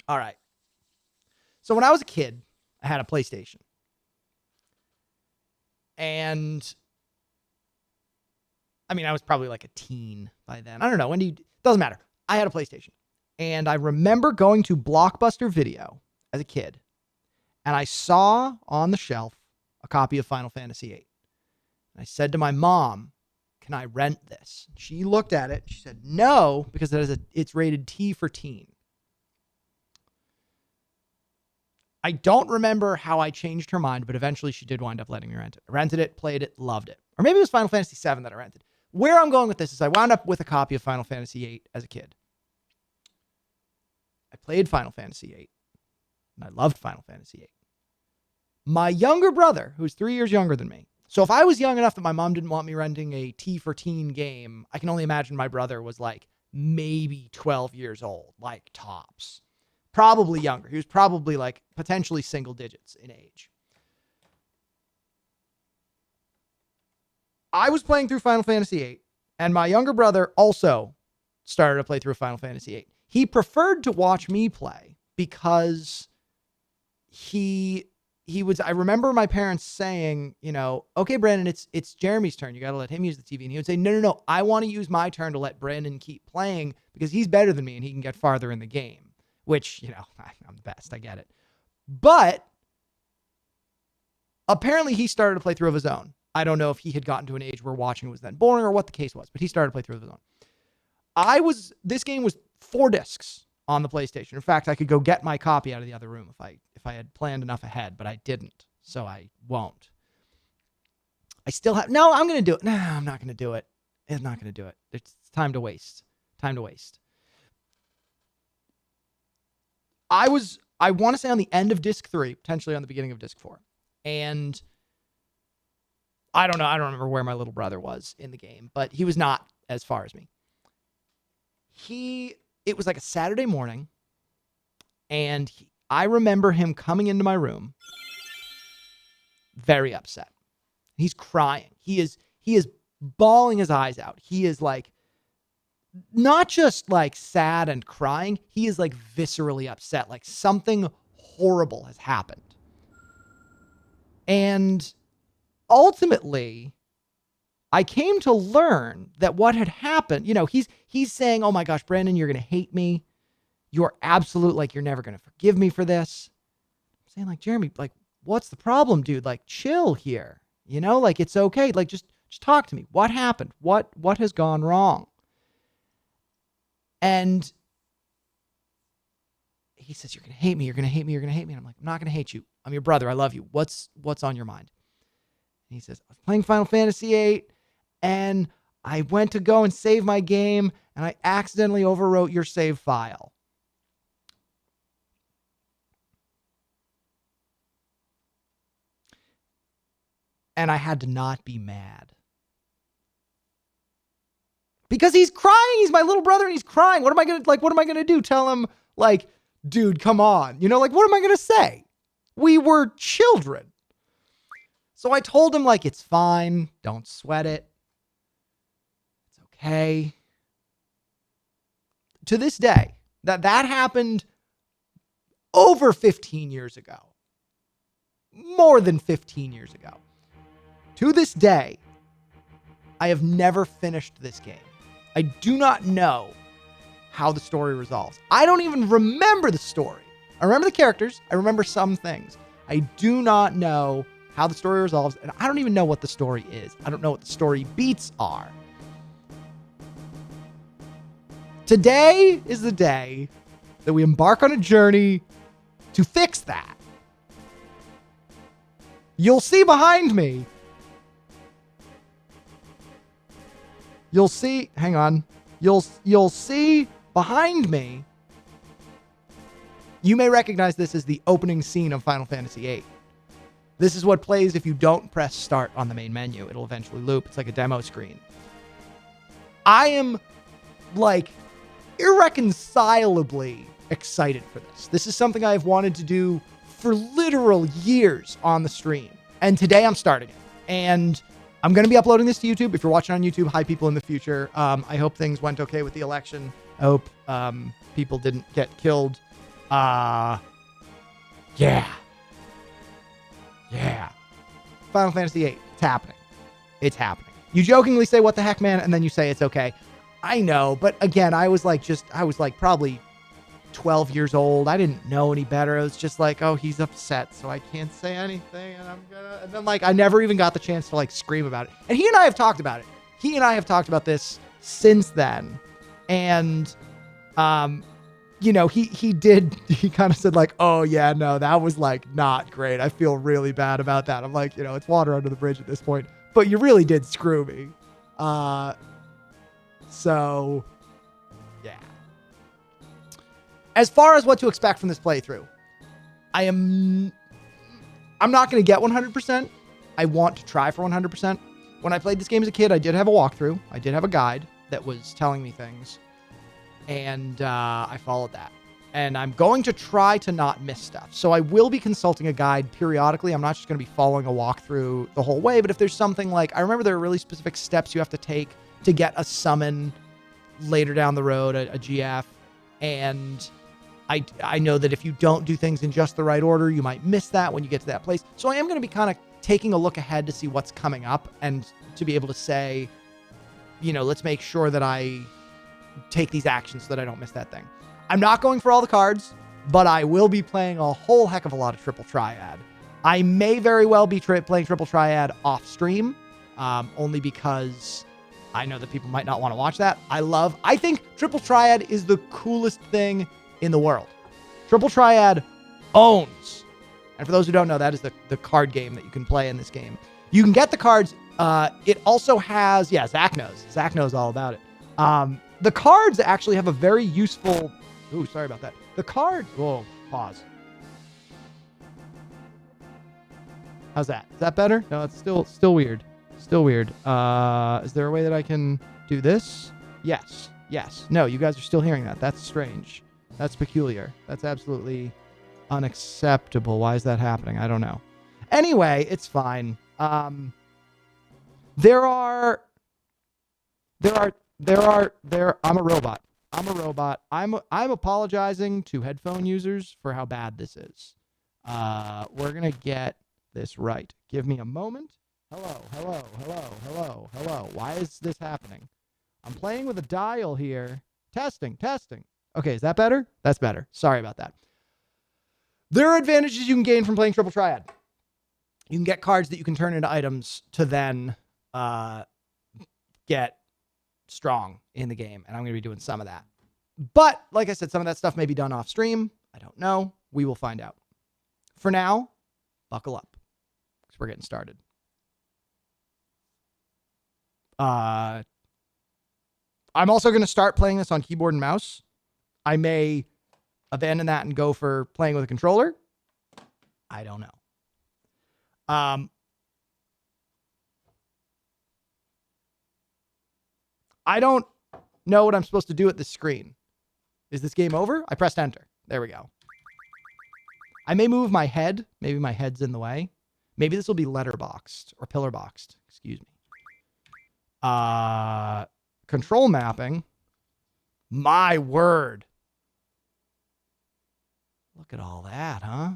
All right. So when I was a kid, I had a PlayStation. And I mean, I was probably like a teen by then. I don't know. Doesn't matter. I had a PlayStation. And I remember going to Blockbuster Video as a kid. And I saw on the shelf a copy of Final Fantasy VIII. And I said to my mom, can I rent this? She looked at it. She said, no, because it's rated T for teen. I don't remember how I changed her mind, but eventually she did wind up letting me rent it. I rented it, played it, loved it. Or maybe it was Final Fantasy VII that I rented. Where I'm going with this is I wound up with a copy of Final Fantasy VIII as a kid. I played Final Fantasy VIII, and I loved Final Fantasy VIII. My younger brother, who's 3 years younger than me, so if I was young enough that my mom didn't want me renting a T for teen game, I can only imagine my brother was like maybe 12 years old, like tops. Probably younger. He was probably like potentially single digits in age. I was playing through Final Fantasy VIII, and my younger brother also started to play through Final Fantasy VIII. He preferred to watch me play because I remember my parents saying, okay, Brandon, it's Jeremy's turn. You got to let him use the TV. And he would say, no. I want to use my turn to let Brandon keep playing because he's better than me and he can get farther in the game. Which, I'm the best. I get it. But apparently he started to play through of his own. I don't know if he had gotten to an age where watching was then boring or what the case was, but he started to play through of his own. This game was 4 discs on the PlayStation. In fact, I could go get my copy out of the other room if I had planned enough ahead, but I didn't. So I won't. I still have, no, I'm going to do it. No, I'm not going to do it. It's not going to do it. It's time to waste. I want to say on the end of disc 3, potentially on the beginning of disc 4. And I don't know. I don't remember where my little brother was in the game, but he was not as far as me. It was like a Saturday morning, and I remember him coming into my room very upset. He's crying. He is bawling his eyes out. He is like, not just like sad and crying. He is like viscerally upset. Like something horrible has happened. And ultimately, I came to learn that what had happened, he's saying, oh my gosh, Brandon, you're going to hate me. You're absolute, like, you're never going to forgive me for this. I'm saying, like, Jeremy, like, what's the problem, dude? Like, chill here. Like, it's okay. Like, just talk to me. What happened? What has gone wrong? And he says, you're going to hate me. You're going to hate me. You're going to hate me. And I'm like, I'm not going to hate you. I'm your brother. I love you. What's on your mind? And he says, I was playing Final Fantasy VIII and I went to go and save my game and I accidentally overwrote your save file. And I had to not be mad. Because he's crying. He's my little brother and he's crying. What am I going to do? Tell him, like, dude, come on. Like, what am I going to say? We were children. So I told him, like, it's fine. Don't sweat it. It's okay. To this day, that happened over 15 years ago. More than 15 years ago. To this day, I have never finished this game. I do not know how the story resolves. I don't even remember the story. I remember the characters. I remember some things. I do not know how the story resolves, and I don't even know what the story is. I don't know what the story beats are. Today is the day that we embark on a journey to fix that. You'll see behind me. You'll see, hang on. You'll see behind me. You may recognize this as the opening scene of Final Fantasy VIII. This is what plays if you don't press start on the main menu. It'll eventually loop. It's like a demo screen. I am like irreconcilably excited for this. This is something I've wanted to do for literal years on the stream. And today I'm starting it. And I'm going to be uploading this to YouTube. If you're watching on YouTube, hi people in the future. I hope things went okay with the election. I hope people didn't get killed Yeah. Yeah. Final Fantasy VIII. It's happening. It's happening. You jokingly say, what the heck, man? And then you say, it's okay. I know. But again, I was like probably 12 years old. I didn't know any better. It was just like, oh, he's upset, so I can't say anything. And then like, I never even got the chance to like scream about it. And he and I have talked about it. He and I have talked about this since then. And, you know, he kind of said like, oh yeah, no, that was like not great. I feel really bad about that. I'm like, you know, it's water under the bridge at this point, but you really did screw me. So yeah. As far as what to expect from this playthrough, I'm not going to get 100%. I want to try for 100%. When I played this game as a kid, I did have a walkthrough. I did have a guide that was telling me things. And I followed that. And I'm going to try to not miss stuff. So I will be consulting a guide periodically. I'm not just going to be following a walkthrough the whole way. But if there's something like, I remember there are really specific steps you have to take to get a summon later down the road, a GF. And I know that if you don't do things in just the right order, you might miss that when you get to that place. So I am going to be kind of taking a look ahead to see what's coming up and to be able to say, you know, let's make sure that I take these actions so that I don't miss that thing. I'm not going for all the cards, but I will be playing a whole heck of a lot of Triple Triad. I may very well be playing Triple Triad off stream, only because I know that people might not want to watch that. I think Triple Triad is the coolest thing in the world. Triple Triad owns. And for those who don't know, that is the card game that you can play in this game. You can get the cards. It also has, yeah, Zach knows. Zach knows all about it. The cards actually have a very useful... Ooh, sorry about that. The card... Whoa, pause. How's that? Is that better? No, it's still weird. Still weird. Is there a way that I can do this? Yes. Yes. No, you guys are still hearing that. That's strange. That's peculiar. That's absolutely unacceptable. Why is that happening? I don't know. Anyway, it's fine. I'm a robot. I'm apologizing to headphone users for how bad this is. We're going to get this right. Give me a moment. Hello. Why is this happening? I'm playing with a dial here. Testing. Okay, is that better? That's better. Sorry about that. There are advantages you can gain from playing Triple Triad. You can get cards that you can turn into items to then get strong in the game, and I'm going to be doing some of that. But, like I said, some of that stuff may be done off stream. I don't know. We will find out. For now, buckle up, because we're getting started. I'm also going to start playing this on keyboard and mouse. I may abandon that and go for playing with a controller. I don't know. I don't know what I'm supposed to do at this screen. Is this game over? I pressed enter. There we go. I may move my head. Maybe my head's in the way. Maybe this will be letterboxed or pillar boxed. Excuse me. Control mapping. My word. Look at all that, huh?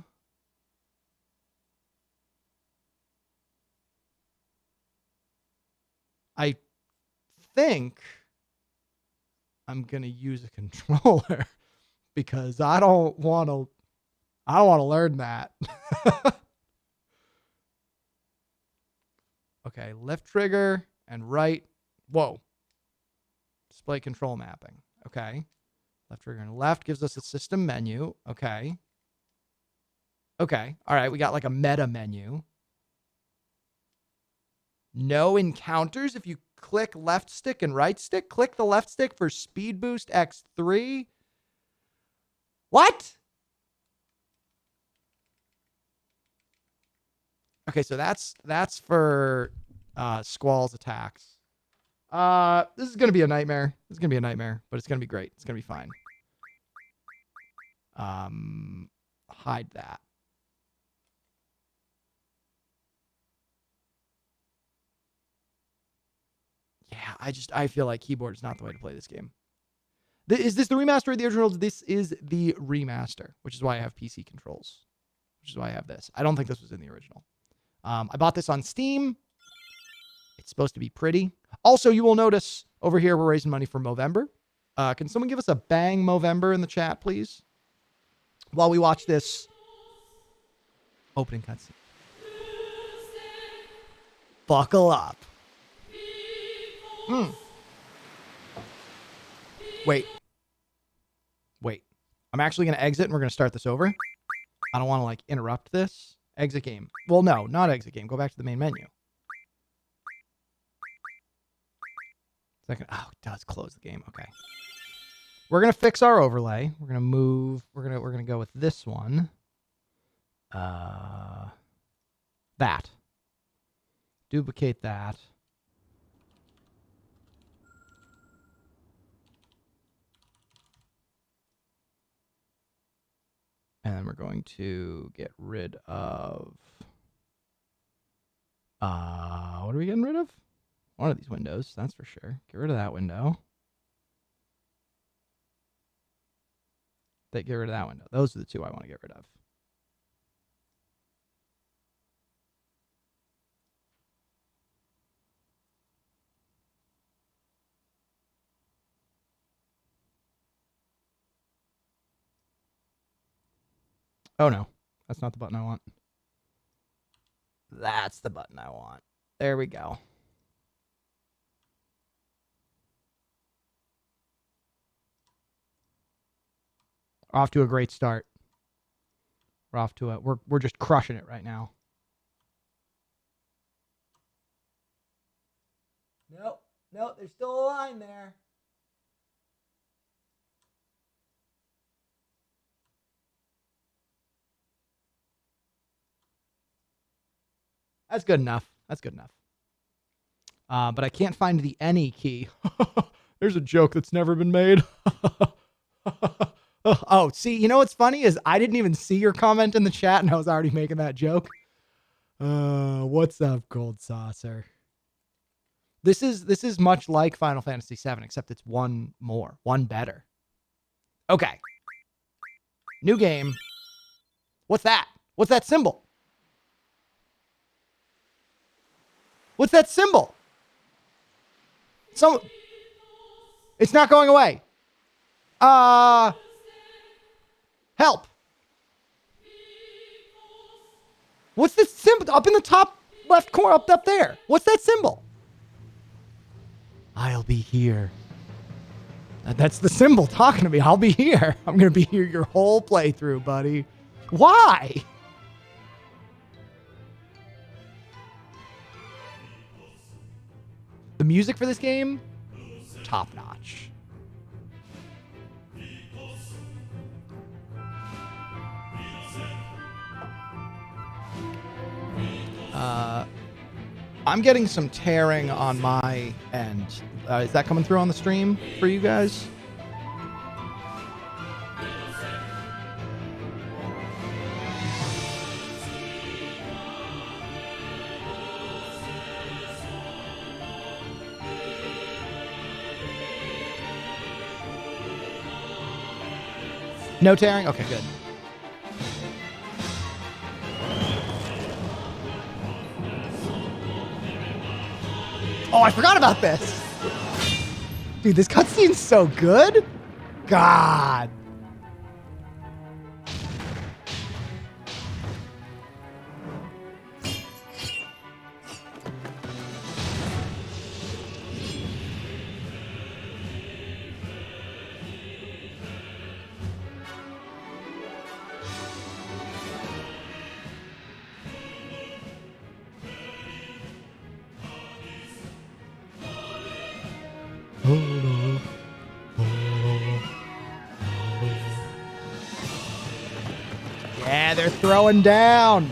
I think I'm going to use a controller because I don't want to learn that. Okay, left trigger and right. Whoa. Display control mapping. Okay. Left trigger and left gives us a system menu. Okay. Okay. All right, we got like a meta menu. No encounters. If you click left stick and right stick, click the left stick for speed boost X3. What? Okay, so that's for Squall's attacks. This is going to be a nightmare. This is going to be a nightmare, but it's going to be great. It's going to be fine. Hide that. Yeah, I feel like keyboard is not the way to play this game. Is this the remaster of the original? This is the remaster, which is why I have PC controls, which is why I have this. I don't think this was in the original. I bought this on Steam. It's supposed to be pretty. Also, you will notice over here we're raising money for Movember. Can someone give us a bang Movember in the chat, please? While we watch this opening cutscene. Buckle up. Wait. I'm actually going to exit and we're going to start this over. I don't want to like interrupt this. Exit game. Well, no, not exit game. Go back to the main menu. Second. Oh, it does close the game. Okay. We're going to fix our overlay. We're going to move. We're going to go with this one. That. Duplicate that. And then we're going to get rid of... what are we getting rid of? One of these windows, that's for sure. Get rid of that window. Get rid of that window. Those are the two I want to get rid of. Oh, no. That's not the button I want. That's the button I want. There we go. We're off to a great start. We're off to a... We're just crushing it right now. Nope. Nope. There's still a line there. That's good enough. That's good enough. But I can't find the any key. There's a joke that's never been made. Oh, see, you know what's funny is I didn't even see your comment in the chat and I was already making that joke. What's up, Gold Saucer? This is much like Final Fantasy VII, except it's one better. Okay. New game. What's that? What's that symbol? What's that symbol? It's not going away. Help. What's this symbol up in the top left corner up there? What's that symbol? I'll be here. That's the symbol talking to me. I'll be here. I'm going to be here your whole playthrough, buddy. Why? The music for this game, top notch. I'm getting some tearing on my end. Is that coming through on the stream for you guys? No tearing? Okay, good. Oh, I forgot about this. Dude, this cutscene's so good. God. Yeah, they're throwing down.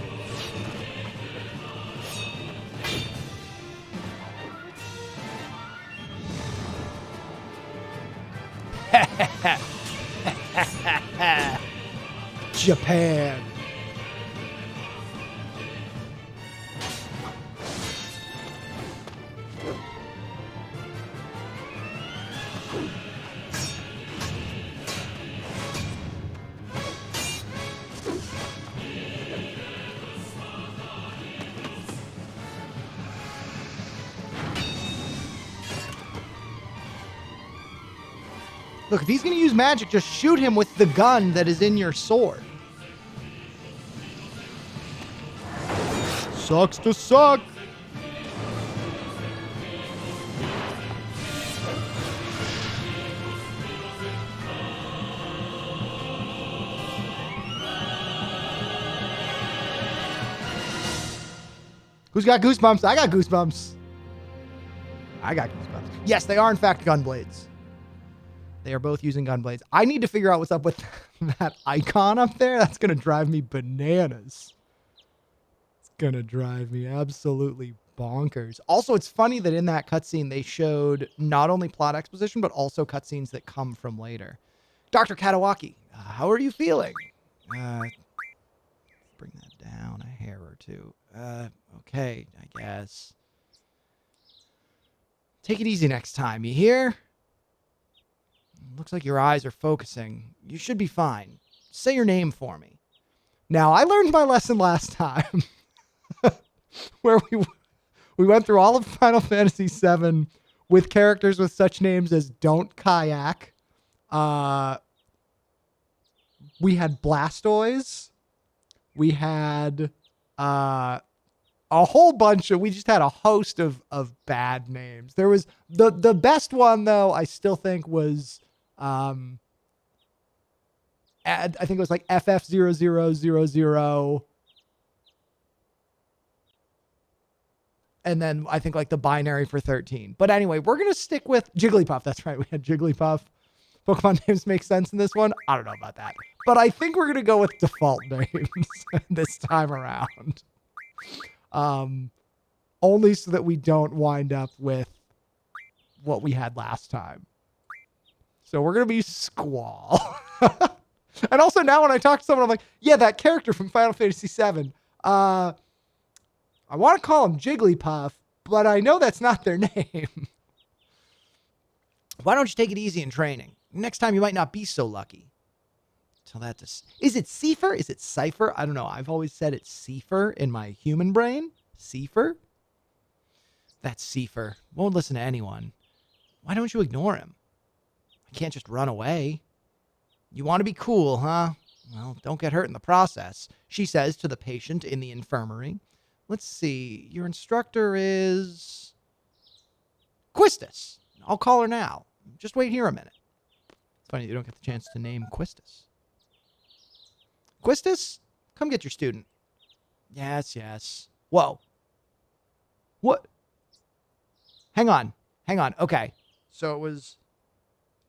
Japan. Look, if he's going to use magic, just shoot him with the gun that is in your sword. Sucks to suck. Who's got goosebumps? I got goosebumps. I got goosebumps. Yes, they are in fact gun blades. They are both using gun blades. I need to figure out what's up with that icon up there. That's going to drive me bananas. It's going to drive me absolutely bonkers. Also, it's funny that in that cutscene, they showed not only plot exposition, but also cutscenes that come from later. Dr. Katawaki, how are you feeling? Bring that down a hair or two. Okay, I guess. Take it easy next time, you hear? Looks like your eyes are focusing. You should be fine. Say your name for me. Now, I learned my lesson last time where we went through all of Final Fantasy VII with characters with such names as Don't Kayak. We had Blastoise. We had a whole bunch of, we just had a host of bad names. There was the best one though, I still think was, I think it was like FF0000. And then I think like the binary for 13. But anyway, we're going to stick with Jigglypuff. That's right. We had Jigglypuff. Pokemon names make sense in this one. I don't know about that. But I think we're going to go with default names this time around. Only so that we don't wind up with what we had last time. So we're going to be Squall. And also now when I talk to someone, I'm like, yeah, that character from Final Fantasy VII, I want to call him Jigglypuff, but I know that's not their name. Why don't you take it easy in training? Next time you might not be so lucky. Tell that to... Is it Seifer? Is it Seifer? I don't know. I've always said it's Seifer in my human brain. Seifer? That's Seifer. Won't listen to anyone. Why don't you ignore him? I can't just run away. You want to be cool, huh? Well, don't get hurt in the process, she says to the patient in the infirmary. Let's see. Your instructor is... Quistis. I'll call her now. Just wait here a minute. It's funny you don't get the chance to name Quistis. Quistis, come get your student. Yes, yes. Whoa. What? Hang on. Hang on. Okay. So it was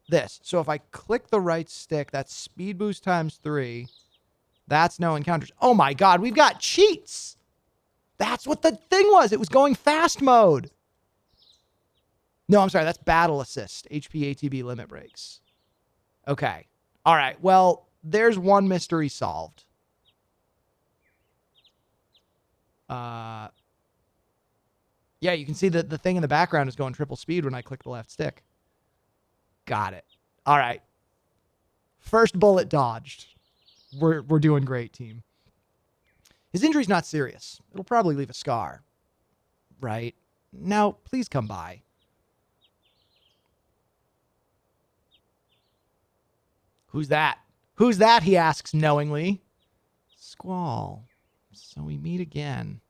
this. So if I click the right stick, that's speed boost times 3. That's no encounters. Oh my God, we've got cheats. That's what the thing was. It was going fast mode. No, I'm sorry. That's battle assist. HP ATB limit breaks. Okay. All right. Well, there's one mystery solved. Yeah, you can see that the thing in the background is going triple speed when I click the left stick. Got it. All right. First bullet dodged. We're doing great, team. His injury's not serious. It'll probably leave a scar. Right? Now, please come by. Who's that? Who's that? He asks knowingly. Squall. So we meet again.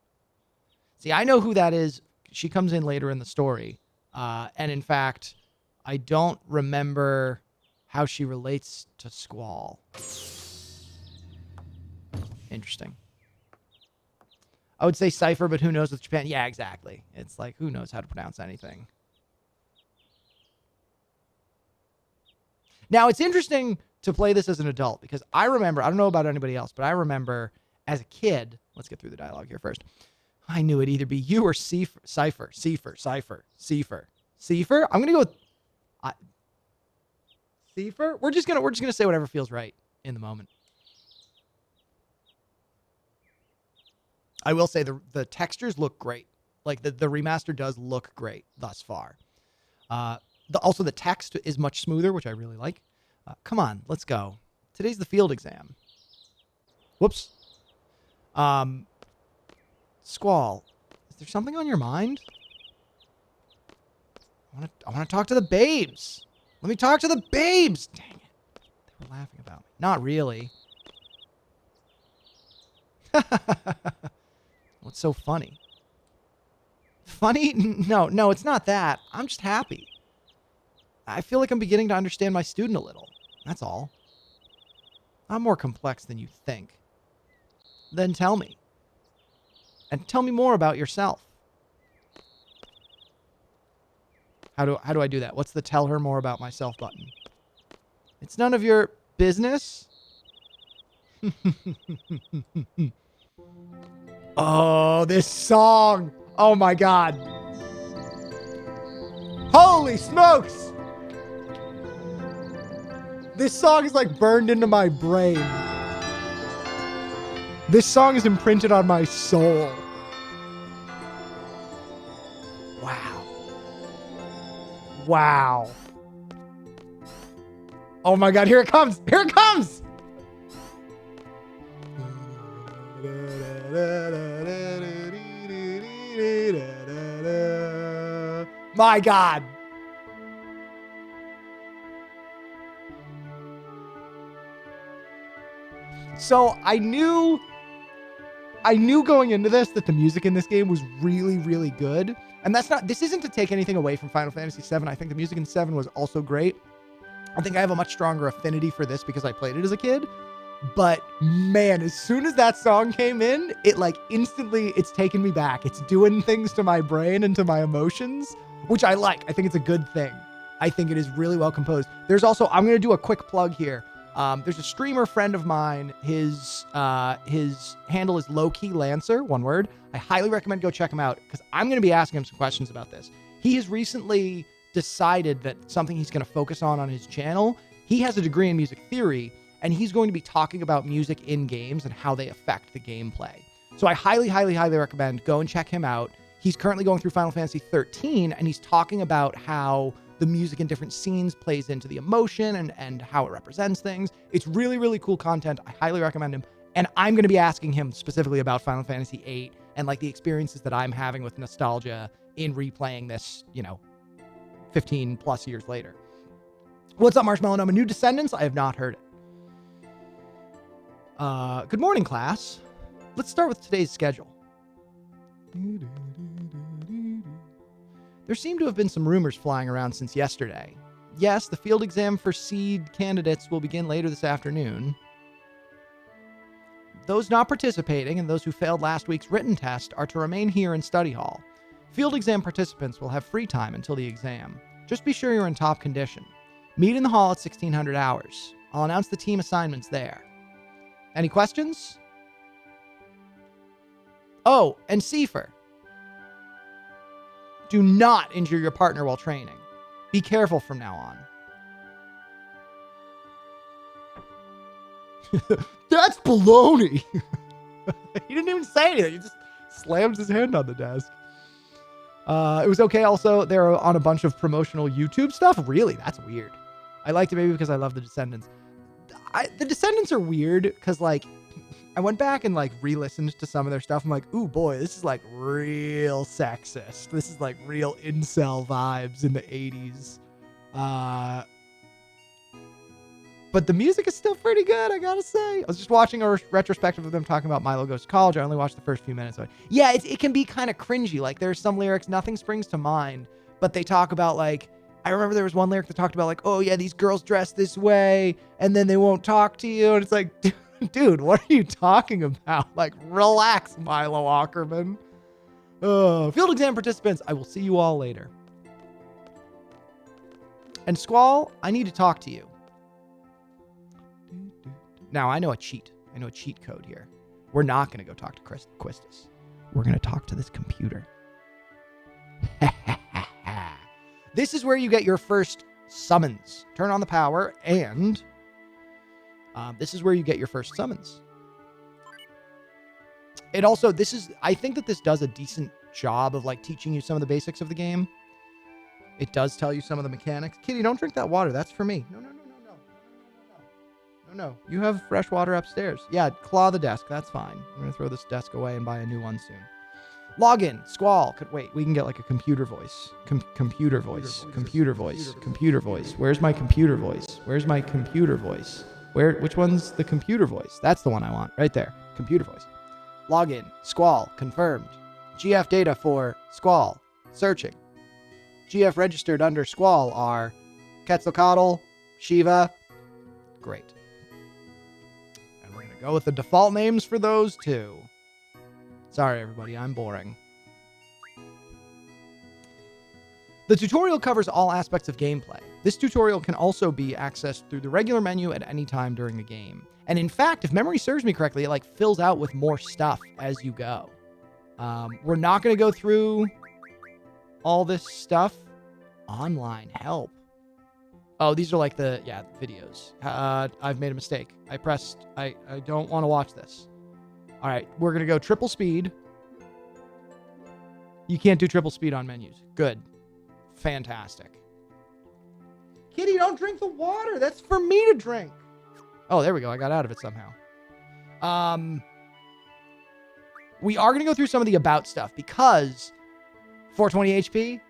See, I know who that is. She comes in later in the story. And in fact, I don't remember how she relates to Squall. Interesting. I would say Seifer, but who knows with Japan? Yeah, exactly. It's like, who knows how to pronounce anything. Now, it's interesting to play this as an adult because I remember, I don't know about anybody else, but I remember as a kid, let's get through the dialogue here first. I knew it'd either be you or Seifer. Seifer. I'm gonna go with Seifer. We're just gonna say whatever feels right in the moment. I will say the textures look great. Like the remaster does look great thus far. Also the text is much smoother, which I really like. Come on, let's go. Today's the field exam. Whoops. Squall, is there something on your mind? I want to talk to the babes. Let me talk to the babes. Dang it. They were laughing about me. Not really. What's so funny? Funny? No, it's not that. I'm just happy. I feel like I'm beginning to understand my student a little. That's all. I'm more complex than you think. Then tell me. And tell me more about yourself. How do I do that? What's the tell her more about myself button? It's none of your business. Oh, this song. Oh my God. Holy smokes. This song is like burned into my brain. This song is imprinted on my soul. Wow. Wow. Oh my God, here it comes. Here it comes. My God. So I knew going into this that the music in this game was really, really good. And this isn't to take anything away from Final Fantasy VII. I think the music in 7 was also great. I think I have a much stronger affinity for this because I played it as a kid. But man, as soon as that song came in, it like instantly, it's taken me back. It's doing things to my brain and to my emotions, which I like. I think it's a good thing. I think it is really well composed. There's also, I'm going to do a quick plug here. There's a streamer friend of mine. His handle is Low-Key Lancer, one word. I highly recommend go check him out because I'm going to be asking him some questions about this. He has recently decided that something he's going to focus on his channel. He has a degree in music theory, and he's going to be talking about music in games and how they affect the gameplay. So I highly, highly, highly recommend go and check him out. He's currently going through Final Fantasy XIII, and he's talking about how the music in different scenes plays into the emotion and how it represents things. It's really, really cool content. I highly recommend him. And I'm going to be asking him specifically about Final Fantasy VIII and like the experiences that I'm having with nostalgia in replaying this, 15 plus years later. What's up, Marshmallow Gnome? New Descendants? I have not heard it. Good morning, class. Let's start with today's schedule. There seem to have been some rumors flying around since yesterday. Yes, the field exam for seed candidates will begin later this afternoon. Those not participating and those who failed last week's written test are to remain here in study hall. Field exam participants will have free time until the exam. Just be sure you're in top condition. Meet in the hall at 1600 hours. I'll announce the team assignments there. Any questions? Oh, and Seifer. Do not injure your partner while training. Be careful from now on. That's baloney. He didn't even say anything. He just slams his hand on the desk. It was okay. Also, they're on a bunch of promotional YouTube stuff. Really? That's weird. I liked it maybe because I love the Descendants. The Descendants are weird because like I went back and like re-listened to some of their stuff. I'm like, ooh boy, this is like real sexist. This is like real incel vibes in the 80s. But the music is still pretty good, I gotta say. I was just watching a retrospective of them talking about Milo Goes to College. I only watched the first few minutes of it. Yeah, it can be kind of cringy. Like there's some lyrics, nothing springs to mind, but they talk about like, I remember there was one lyric that talked about like, oh yeah, these girls dress this way and then they won't talk to you. And it's like, dude, what are you talking about? Like, relax, Milo Ackerman. Field exam participants, I will see you all later. And Squall, I need to talk to you. Now, I know a cheat. I know a cheat code here. We're not going to go talk to Quistis. We're going to talk to this computer. This is where you get your first summons. Turn on the power, and this is where you get your first summons. It also, I think that this does a decent job of like teaching you some of the basics of the game. It does tell you some of the mechanics. Kitty, don't drink that water. That's for me. No. You have fresh water upstairs. Yeah, claw the desk. That's fine. I'm going to throw this desk away and buy a new one soon. Login. Squall. Wait, we can get like a computer voice. Computer voice. Computer voice. Computer voice. Where's my computer voice? Where's my computer voice? Which one's the computer voice? That's the one I want. Right there. Computer voice. Login. Squall. Confirmed. GF data for Squall. Searching. GF registered under Squall are Quetzalcoatl, Shiva. Great. And we're going to go with the default names for those two. Sorry, everybody. I'm boring. The tutorial covers all aspects of gameplay. This tutorial can also be accessed through the regular menu at any time during the game. And in fact, if memory serves me correctly, it like fills out with more stuff as you go. We're not going to go through all this stuff. Online help. Oh, these are like the videos. I've made a mistake. I don't want to watch this. All right, we're going to go triple speed. You can't do triple speed on menus. Good. Fantastic. Kitty, don't drink the water. That's for me to drink. Oh, there we go. I got out of it somehow. We are going to go through some of the about stuff because 420 HP.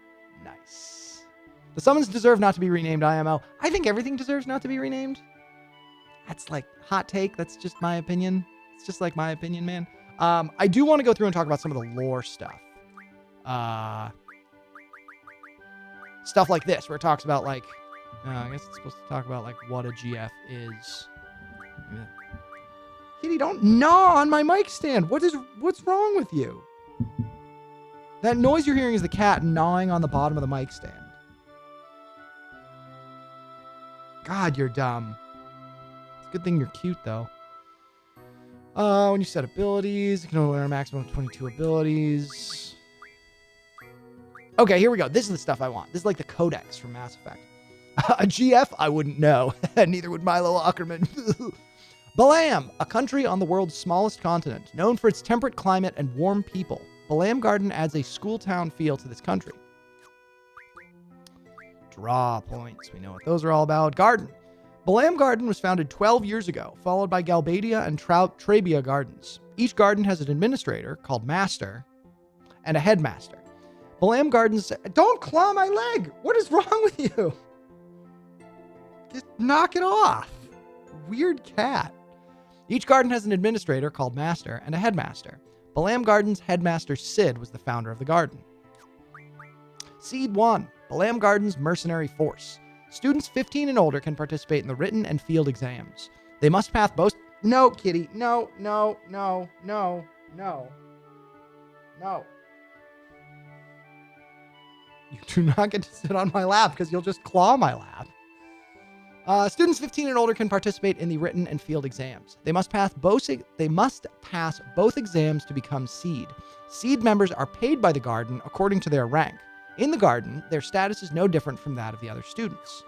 Nice. The summons deserve not to be renamed IMO. I think everything deserves not to be renamed. That's like hot take. That's just my opinion. It's just like my opinion, man. I do want to go through and talk about some of the lore stuff. Stuff like this, where it talks about like, I guess it's supposed to talk about like what a GF is. Yeah. Kitty, don't gnaw on my mic stand. What's wrong with you? That noise you're hearing is the cat gnawing on the bottom of the mic stand. God, you're dumb. It's a good thing you're cute, though. When you set abilities, you can only learn a maximum of 22 abilities. Okay, here we go. This is the stuff I want. This is like the codex from Mass Effect. A GF? I wouldn't know. Neither would Milo Ackerman. Balam, a country on the world's smallest continent, known for its temperate climate and warm people. Balam Garden adds a school town feel to this country. Draw points. We know what those are all about. Garden. Balam Garden was founded 12 years ago, followed by Galbadia and Trabia Gardens. Each garden has an administrator, called Master, and a headmaster. Balam Gardens... Don't claw my leg! What is wrong with you? Just knock it off. Weird cat. Each garden has an administrator, called Master, and a headmaster. Balam Garden's headmaster Sid was the founder of the garden. Seed 1. Balam Garden's Mercenary Force. Students 15 and older can participate in the written and field exams. They must pass both... No, Kitty. No. You do not get to sit on my lap because you'll just claw my lap. Students 15 and older can participate in the written and field exams. They must pass both exams to become Seed. Seed members are paid by the garden according to their rank. In the garden, their status is no different from that of the other students.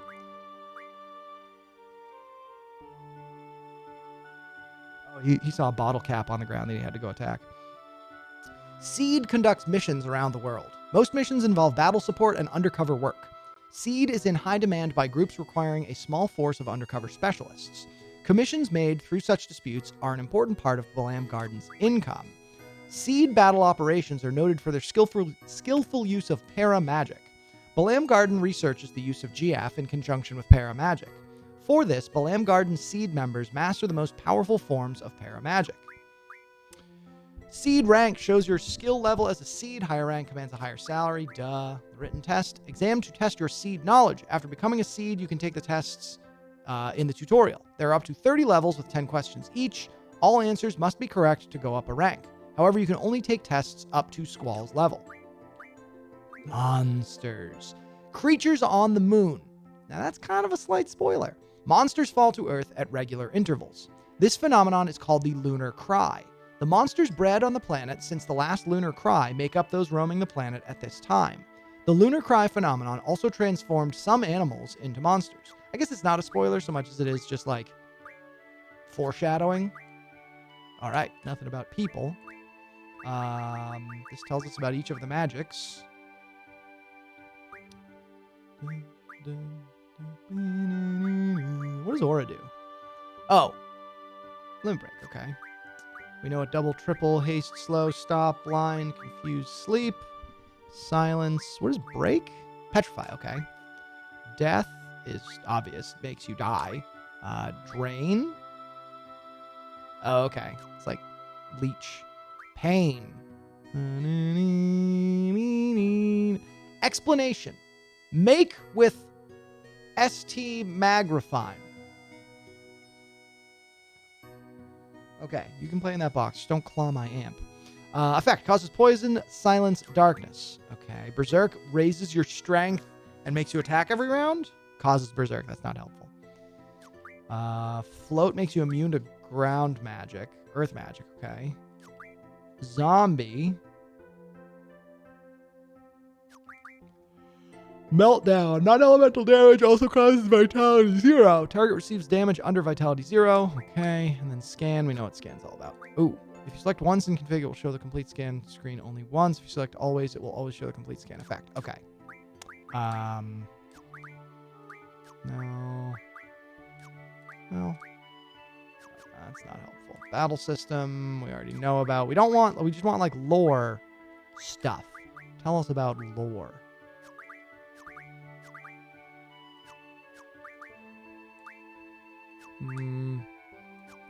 Oh, he saw a bottle cap on the ground that he had to go attack. Seed conducts missions around the world. Most missions involve battle support and undercover work. Seed is in high demand by groups requiring a small force of undercover specialists. Commissions made through such disputes are an important part of Balam Garden's income. Seed battle operations are noted for their skillful use of para-magic. Balam Garden researches the use of GF in conjunction with para-magic. For this, Balam Garden's Seed members master the most powerful forms of para-magic. Seed rank shows your skill level as a Seed. Higher rank commands a higher salary. Duh. The written test. Exam to test your Seed knowledge. After becoming a Seed, you can take the tests in the tutorial. There are up to 30 levels with 10 questions each. All answers must be correct to go up a rank. However, you can only take tests up to Squall's level. Monsters. Creatures on the moon. Now that's kind of a slight spoiler. Monsters fall to Earth at regular intervals. This phenomenon is called the lunar cry. The monsters bred on the planet since the last lunar cry make up those roaming the planet at this time. The lunar cry phenomenon also transformed some animals into monsters. I guess it's not a spoiler so much as it is just like foreshadowing. All right, nothing about people. This tells us about each of the magics. What does Aura do? Oh, limit break, okay. We know what double, triple, haste, slow, stop, blind, confuse, sleep, silence. What is break? Petrify, okay. Death is obvious, makes you die. Drain. Oh, okay. It's like leech. Pain. Explanation. Make with ST Magrifine. Okay, you can play in that box. Just don't claw my amp. Effect. Causes poison, silence, darkness. Okay. Berserk raises your strength and makes you attack every round. Causes berserk. That's not helpful. Float makes you immune to ground magic. Earth magic. Okay. Zombie. Meltdown. Non-elemental damage also causes vitality 0. Target receives damage under vitality 0. Okay. And then scan. We know what scan's all about. Ooh. If you select once in config, it will show the complete scan screen only once. If you select always, it will always show the complete scan effect. Okay. No. Well, that's not helpful. Battle system, we already know about. We just want like lore stuff. Tell us about lore.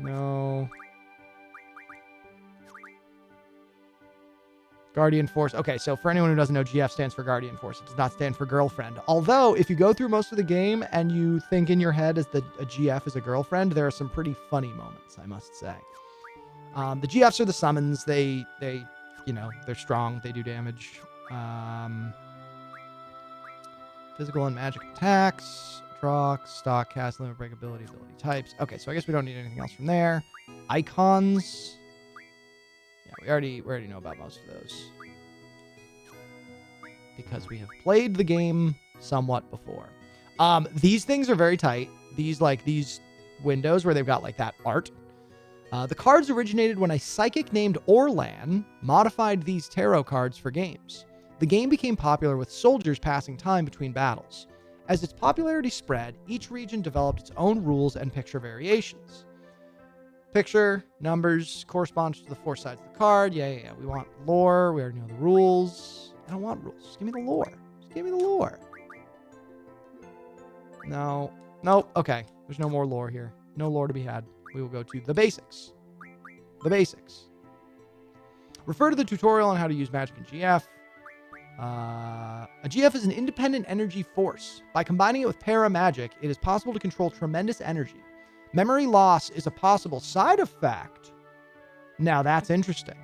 No. Guardian Force. Okay, so for anyone who doesn't know, GF stands for Guardian Force. It does not stand for girlfriend. Although, if you go through most of the game and you think in your head as a GF is a girlfriend, there are some pretty funny moments, I must say. The GFs are the summons. They they're strong. They do damage. Physical and magic attacks. Draw, stock, cast, limit break ability types. Okay, so I guess we don't need anything else from there. Icons. Yeah, we already know about most of those. Because we have played the game somewhat before. These things are very tight. These windows where they've got like that art. The cards originated when a psychic named Orlan modified these tarot cards for games. The game became popular with soldiers passing time between battles. As its popularity spread, each region developed its own rules and picture variations. Picture, numbers, corresponds to the 4 sides of the card. Yeah. We want lore. We already know the rules. I don't want rules. Just give me the lore. Just give me the lore. No. Nope. Okay. There's no more lore here. No lore to be had. We will go to the basics. The basics. Refer to the tutorial on how to use magic in GF. A GF is an independent energy force. By combining it with para-magic, it is possible to control tremendous energy. Memory loss is a possible side effect. Now that's interesting.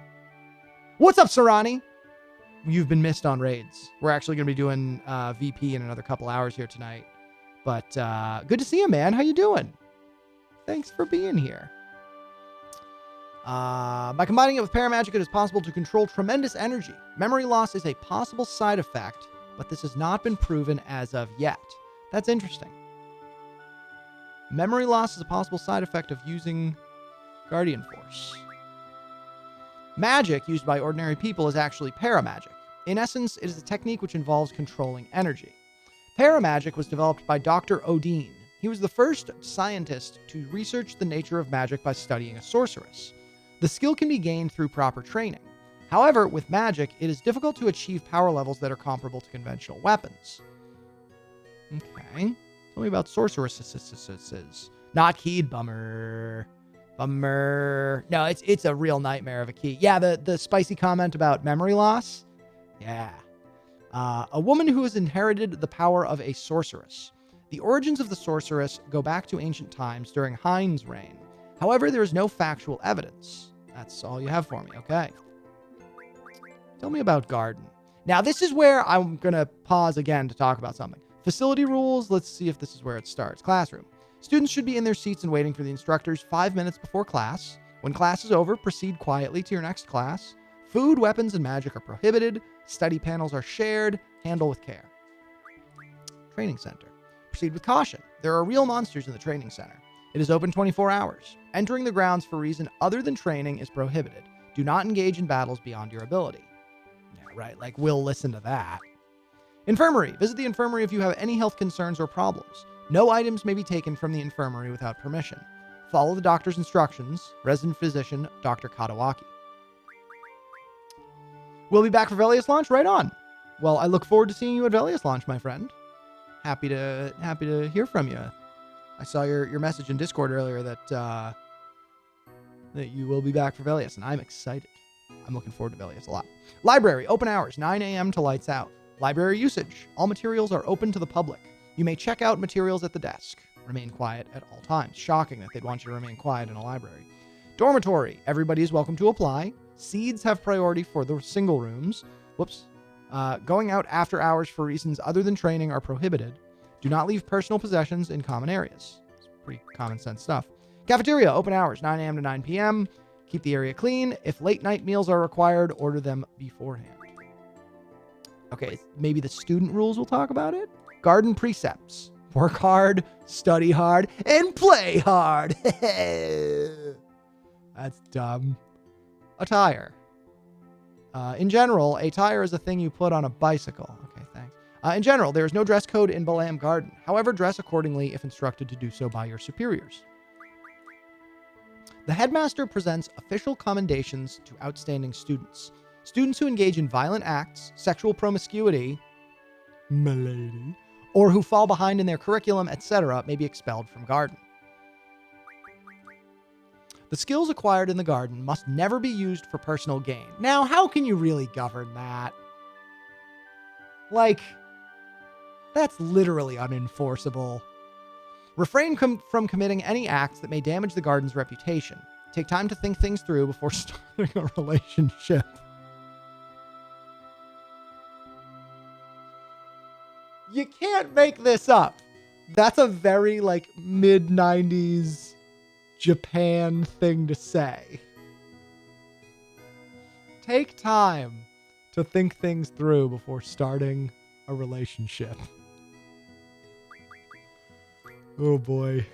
What's up, Sarani? You've been missed on raids. We're actually going to be doing VP in another couple hours here tonight. But good to see you, man. How you doing? Thanks for being here. By combining it with paramagic, it is possible to control tremendous energy. Memory loss is a possible side effect, but this has not been proven as of yet. That's interesting. Memory loss is a possible side effect of using Guardian Force. Magic used by ordinary people is actually paramagic. In essence, it is a technique which involves controlling energy. Paramagic was developed by Dr. Odin. He was the first scientist to research the nature of magic by studying a sorceress. The skill can be gained through proper training. However, with magic, it is difficult to achieve power levels that are comparable to conventional weapons. Okay. Tell me about sorceresses. Not keyed, bummer. Bummer. No, it's a real nightmare of a key. Yeah, the spicy comment about memory loss. Yeah. A woman who has inherited the power of a sorceress. The origins of the sorceress go back to ancient times during Hein's reign. However, there is no factual evidence. That's all you have for me. Okay. Tell me about Garden. Now, this is where I'm going to pause again to talk about something. Facility rules. Let's see if this is where it starts. Classroom. Students should be in their seats and waiting for the instructors 5 minutes before class. When class is over, proceed quietly to your next class. Food, weapons, and magic are prohibited. Study panels are shared. Handle with care. Training center. Proceed with caution. There are real monsters in the training center. It is open 24 hours. Entering the grounds for reason other than training is prohibited. Do not engage in battles beyond your ability. Yeah, right. Like, we'll listen to that. Infirmary. Visit the infirmary if you have any health concerns or problems. No items may be taken from the infirmary without permission. Follow the doctor's instructions. Resident physician, Dr. Katawaki. We'll be back for Velius launch right on. Well, I look forward to seeing you at Velius launch, my friend. Happy to hear from you. I saw your message in Discord earlier that you will be back for Velius, and I'm excited. I'm looking forward to Velius a lot. Library, open hours, 9 a.m. to lights out. Library usage. All materials are open to the public. You may check out materials at the desk. Remain quiet at all times. Shocking that they'd want you to remain quiet in a library. Dormitory. Everybody is welcome to apply. Seeds have priority for the single rooms. Going out after hours for reasons other than training are prohibited. Do not leave personal possessions in common areas. It's pretty common sense stuff. Cafeteria, open hours, 9 a.m. to 9 p.m. Keep the area clean. If late night meals are required, order them beforehand. Okay, maybe the student rules will talk about it. Garden precepts. Work hard, study hard, and play hard. That's dumb. Attire. In general, a tire is a thing you put on a bicycle. Okay, thanks. In general, there is no dress code in Balam Garden. However, dress accordingly if instructed to do so by your superiors. The headmaster presents official commendations to outstanding students. Students who engage in violent acts, sexual promiscuity, milady, or who fall behind in their curriculum, etc., may be expelled from Garden. The skills acquired in the Garden must never be used for personal gain. Now, how can you really govern that? Like, that's literally unenforceable. Refrain from committing any acts that may damage the Garden's reputation. Take time to think things through before starting a relationship. You can't make this up. That's a very, mid-90s Japan thing to say. Take time to think things through before starting a relationship. Oh boy.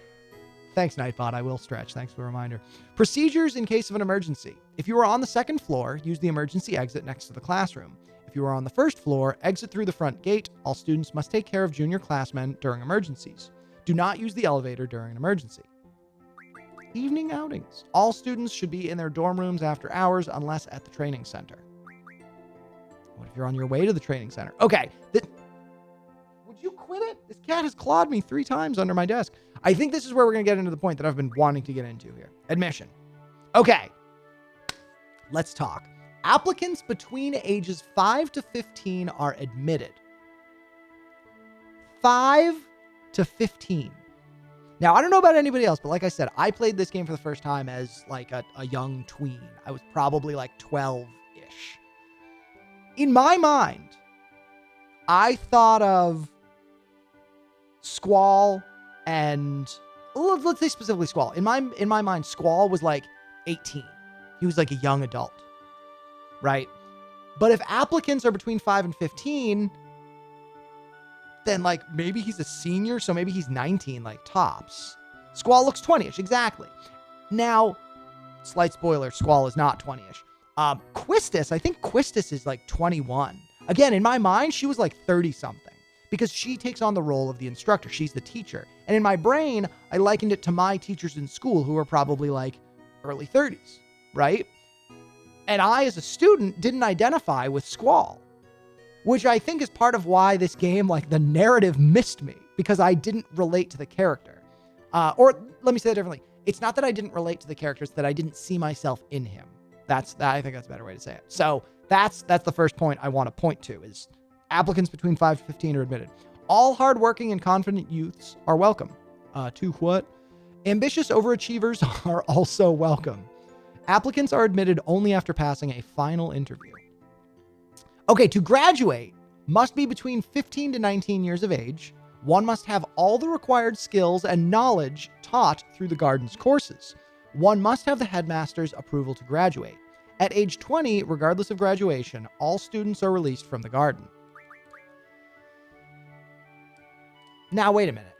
Thanks, Nightbot. I will stretch. Thanks for the reminder. Procedures in case of an emergency. If you are on the second floor, use the emergency exit next to the classroom. If you are on the first floor, exit through the front gate. All students must take care of junior classmen during emergencies. Do not use the elevator during an emergency. Evening outings. All students should be in their dorm rooms after hours unless at the training center. What if you're on your way to the training center? Okay. Would you quit it? This cat has clawed me 3 times under my desk. I think this is where we're going to get into the point that I've been wanting to get into here. Admission. Okay. Let's talk. Applicants between ages 5 to 15 are admitted. 5 to 15. Now, I don't know about anybody else, but like I said, I played this game for the first time as a young tween. I was probably 12-ish. In my mind, I thought of Squall and let's say specifically Squall. In my mind, Squall was 18. He was a young adult, right? But if applicants are between 5 and 15, then maybe he's a senior, so maybe he's 19, tops. Squall looks 20-ish, exactly. Now, slight spoiler, Squall is not 20-ish. Quistis, I think Quistis is 21. Again, in my mind, she was 30-something because she takes on the role of the instructor. She's the teacher. And in my brain, I likened it to my teachers in school who were probably early 30s, right? And I, as a student, didn't identify with Squall, which I think is part of why this game, the narrative missed me because I didn't relate to the character. Or let me say it differently. It's not that I didn't relate to the character, it's that I didn't see myself in him. I think that's a better way to say it. So that's the first point I want to point to is applicants between 5 to 15 are admitted. All hardworking and confident youths are welcome. To what? Ambitious overachievers are also welcome. Applicants are admitted only after passing a final interview. Okay, to graduate, must be between 15 to 19 years of age. One must have all the required skills and knowledge taught through the Garden's courses. One must have the headmaster's approval to graduate. At age 20, regardless of graduation, all students are released from the Garden. Now, wait a minute.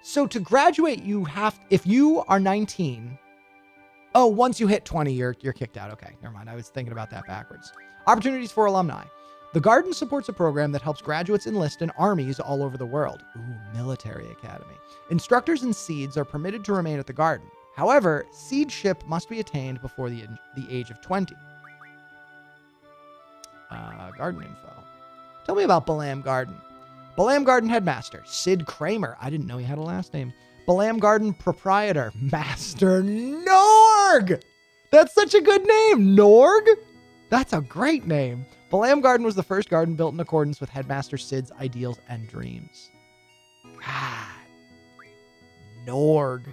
So to graduate, if you are 19, once you hit 20, you're kicked out. Okay, never mind. I was thinking about that backwards. Opportunities for alumni. The garden supports a program that helps graduates enlist in armies all over the world. Ooh, military academy. Instructors and seeds are permitted to remain at the garden. However, seedship must be attained before the age of 20. Garden info. Tell me about Balam Garden. Balam Garden headmaster, Sid Kramer. I didn't know he had a last name. Balam Garden proprietor, Master Norg. That's such a good name, Norg. That's a great name. Balam Garden was the first garden built in accordance with Headmaster Sid's ideals and dreams. God. Norg.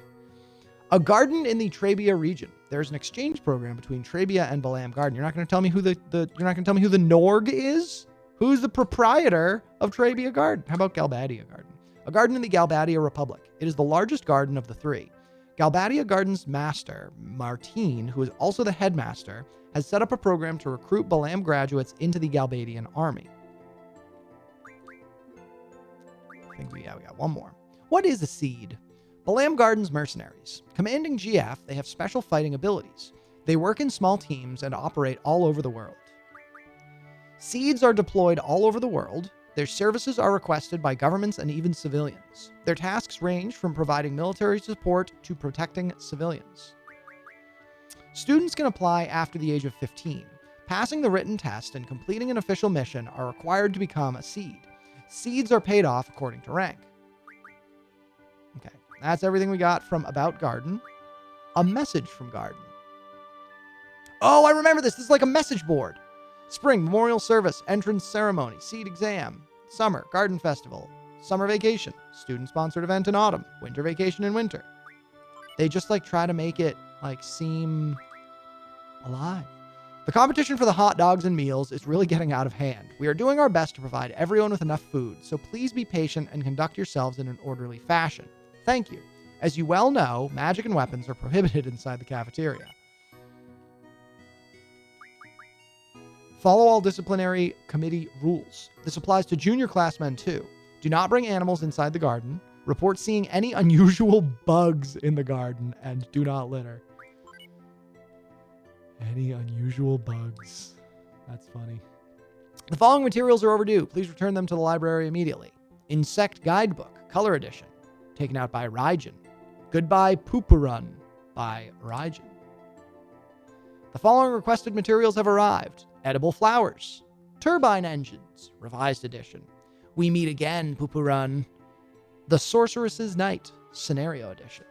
A garden in the Trabia region. There's an exchange program between Trabia and Balam Garden. You're not going to tell me who the you're not going to tell me who the Norg is? Who's the proprietor of Trabia Garden? How about Galbadia Garden? A garden in the Galbadia Republic. It is the largest garden of the three. Galbadia Garden's master, Martine, who is also the headmaster, has set up a program to recruit Balam graduates into the Galbadian army. I think we got one more. What is a seed? Balam Garden's mercenaries. Commanding GF, they have special fighting abilities. They work in small teams and operate all over the world. Seeds are deployed all over the world. Their services are requested by governments and even civilians. Their tasks range from providing military support to protecting civilians. Students can apply after the age of 15. Passing the written test and completing an official mission are required to become a seed. Seeds are paid off according to rank. Okay, that's everything we got from About Garden. A message from Garden. Oh, I remember this. This is like a message board. Spring, memorial service, entrance ceremony, seed exam, summer, garden festival, summer vacation, student-sponsored event in autumn, winter vacation in winter. They just like try to make it like seem alive. The competition for the hot dogs and meals is really getting out of hand. We are doing our best to provide everyone with enough food, so please be patient and conduct yourselves in an orderly fashion. Thank you. As you well know, magic and weapons are prohibited inside the cafeteria. Follow all disciplinary committee rules. This applies to junior classmen too. Do not bring animals inside the garden. Report seeing any unusual bugs in the garden and do not litter. Any unusual bugs. That's funny. The following materials are overdue. Please return them to the library immediately. Insect Guidebook, Color Edition, taken out by Raijin. Goodbye Pooparun by Raijin. The following requested materials have arrived. Edible Flowers, Turbine Engines, Revised Edition. We Meet Again, Pooparun. The Sorceress's Night, Scenario Edition.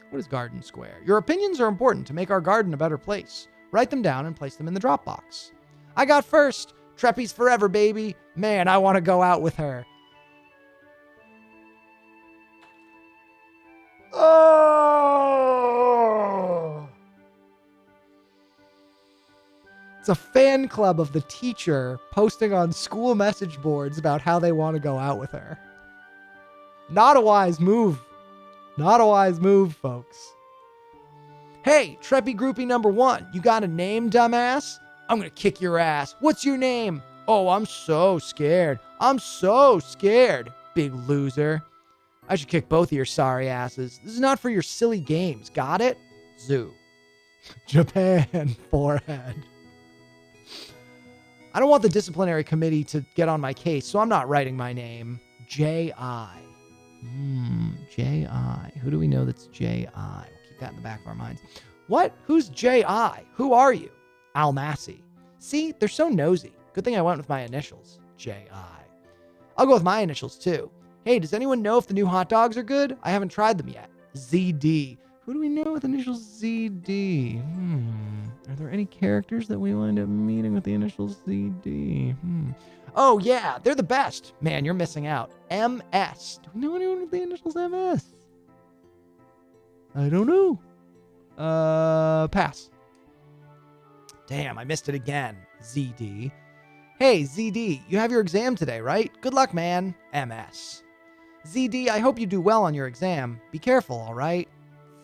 What is Garden Square? Your opinions are important to make our garden a better place. Write them down and place them in the Dropbox. I got first. Treppy's forever, baby. Man, I want to go out with her. Oh! It's a fan club of the teacher posting on school message boards about how they want to go out with her. Not a wise move. Not a wise move, folks. Hey, Treppy Groupie number 1, you got a name, dumbass? I'm gonna kick your ass. What's your name? Oh, I'm so scared. I'm so scared, big loser. I should kick both of your sorry asses. This is not for your silly games. Got it? Zoo. Japan forehead. I don't want the disciplinary committee to get on my case, so I'm not writing my name. J.I. J.I. Who do we know that's J.I.? We'll keep that in the back of our minds. What? Who's J.I.? Who are you? Almassy. See, they're so nosy. Good thing I went with my initials. J.I. I'll go with my initials, too. Hey, does anyone know if the new hot dogs are good? I haven't tried them yet. Z.D. Who do we know with initials Z.D.? Are there any characters that we wind up meeting with the initials Z.D.? Oh, yeah, they're the best. Man, you're missing out. M.S. Do we know anyone with the initials M.S.? I don't know. Pass. Damn, I missed it again. Z.D. Hey, Z.D., you have your exam today, right? Good luck, man. M.S. Z.D., I hope you do well on your exam. Be careful, all right?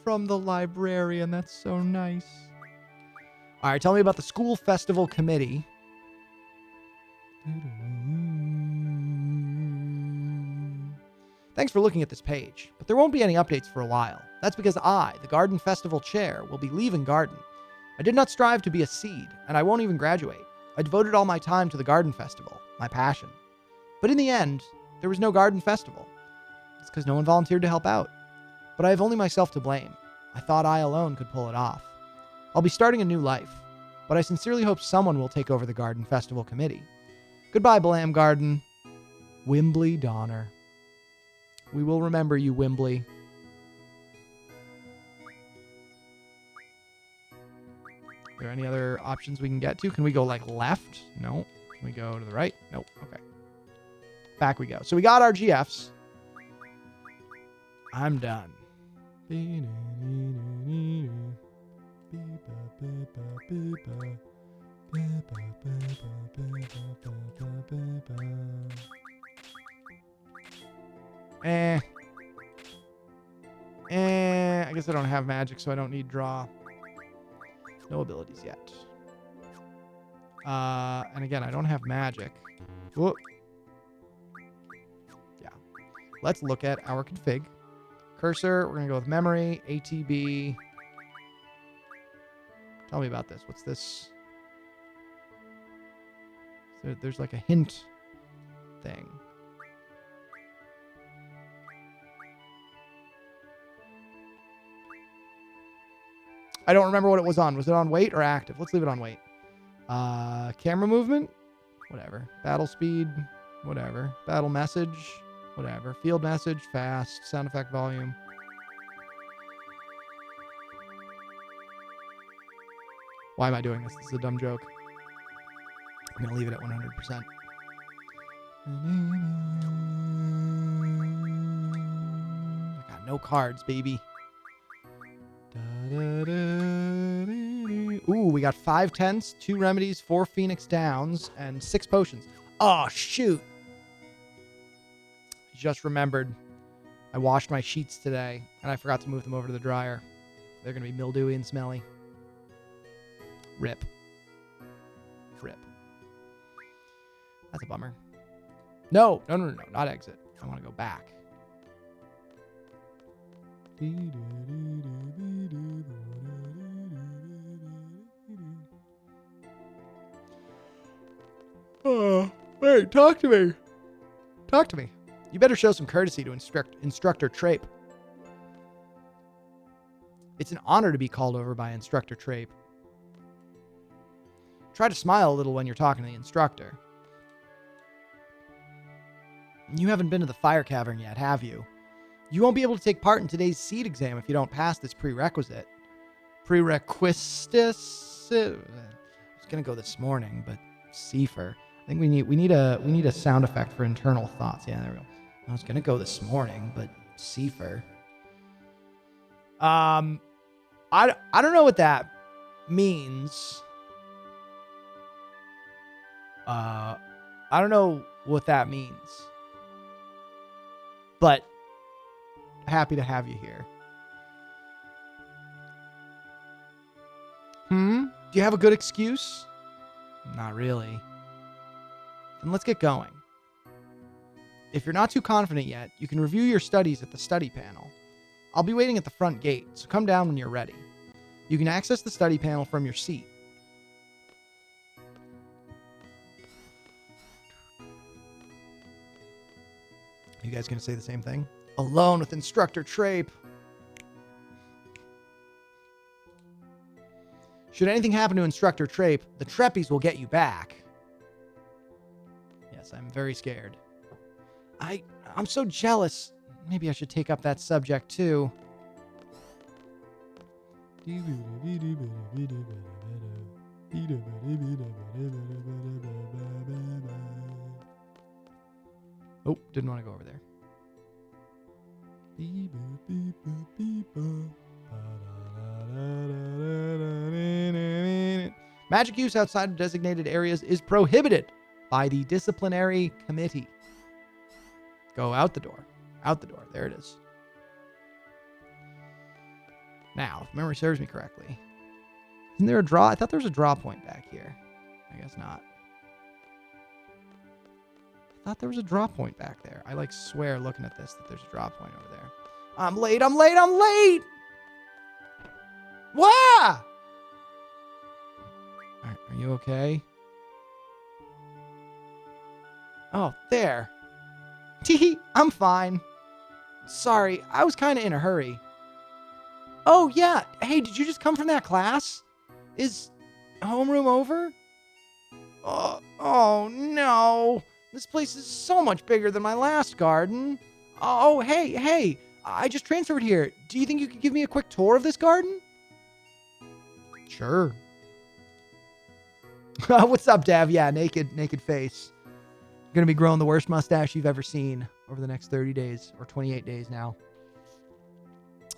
From the librarian, that's so nice. All right, tell me about the school festival committee. Thanks for looking at this page, but there won't be any updates for a while. That's because I, the Garden Festival Chair, will be leaving Garden. I did not strive to be a seed, and I won't even graduate. I devoted all my time to the garden festival, my passion. But in the end, there was no garden festival. It's because no one volunteered to help out. But I have only myself to blame. I thought I alone could pull it off. I'll be starting a new life, but I sincerely hope someone will take over the garden festival committee. Goodbye, Blam Garden. Wimbley Donner. We will remember you, Wimbley. Are there any other options we can get to? Can we go like left? No. Can we go to the right? Nope. Okay. Back we go. So we got our GFs. I'm done. I guess I don't have magic, so I don't need draw. No abilities yet. And again, I don't have magic. Whoop. Yeah. Let's look at our config. Cursor, we're going to go with memory, ATB. Tell me about this. What's this? So there's like a hint thing. I don't remember what it was on. Was it on wait or active? Let's leave it on wait. Camera movement? Whatever. Battle speed? Whatever. Battle message? Whatever. Field message? Fast. Sound effect volume? Why am I doing this? This is a dumb joke. I'm going to leave it at 100%. I got no cards, baby. Ooh, we got 5 tents, 2 remedies, 4 phoenix downs, and 6 potions. Oh, shoot. Just remembered. I washed my sheets today, and I forgot to move them over to the dryer. They're going to be mildewy and smelly. Rip. Rip. That's a bummer. No, not exit. I want to go back. Oh, wait, talk to me. Talk to me. You better show some courtesy to Instructor Trape. It's an honor to be called over by Instructor Trape. Try to smile a little when you're talking to the instructor. You haven't been to the fire cavern yet, have you? You won't be able to take part in today's seed exam if you don't pass this prerequisite. Prerequistis? I was gonna go this morning, but Seifer. I think we need a sound effect for internal thoughts. Yeah, there we go. I was gonna go this morning, but Seifer. I don't know what that means. I don't know what that means. But happy to have you here. Do you have a good excuse? Not really. Then let's get going. If you're not too confident yet, you can review your studies at the study panel. I'll be waiting at the front gate, so come down when you're ready. You can access the study panel from your seat. You guys gonna say the same thing? Alone with Instructor Trape. Should anything happen to Instructor Trape, the Treppies will get you back. Yes, I'm very scared. I'm so jealous. Maybe I should take up that subject too. Oh, didn't want to go over there. Magic use outside of designated areas is prohibited by the disciplinary committee. Go out the door. Out the door. There it is. Now, if memory serves me correctly. Isn't there a draw? I thought there was a draw point back here. I guess not. I thought there was a draw point back there. I swear looking at this that there's a draw point over there. I'm late. Wah! You okay? Oh, there. Teehee, I'm fine. Sorry, I was kind of in a hurry. Oh, yeah. Hey, did you just come from that class? Is homeroom over? Oh, no. This place is so much bigger than my last garden. Oh, hey. I just transferred here. Do you think you could give me a quick tour of this garden? Sure. What's up, Dav? Yeah, naked face. You're going to be growing the worst mustache you've ever seen over the next 30 days or 28 days now.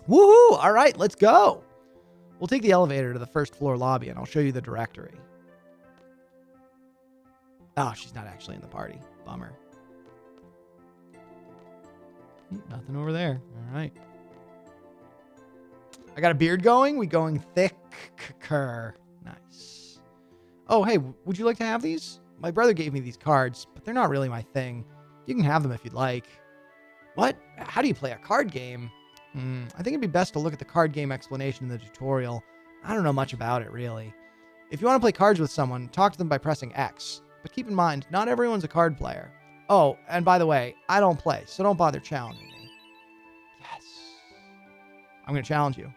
Woohoo! All right, let's go. We'll take the elevator to the first floor lobby and I'll show you the directory. Oh, she's not actually in the party. Bummer. Nothing over there. All right. I got a beard going. We going thicker. Nice. Oh, hey, would you like to have these? My brother gave me these cards, but they're not really my thing. You can have them if you'd like. What? How do you play a card game? I think it'd be best to look at the card game explanation in the tutorial. I don't know much about it, really. If you want to play cards with someone, talk to them by pressing X. But keep in mind, not everyone's a card player. Oh, and by the way, I don't play, so don't bother challenging me. Yes. I'm going to challenge you.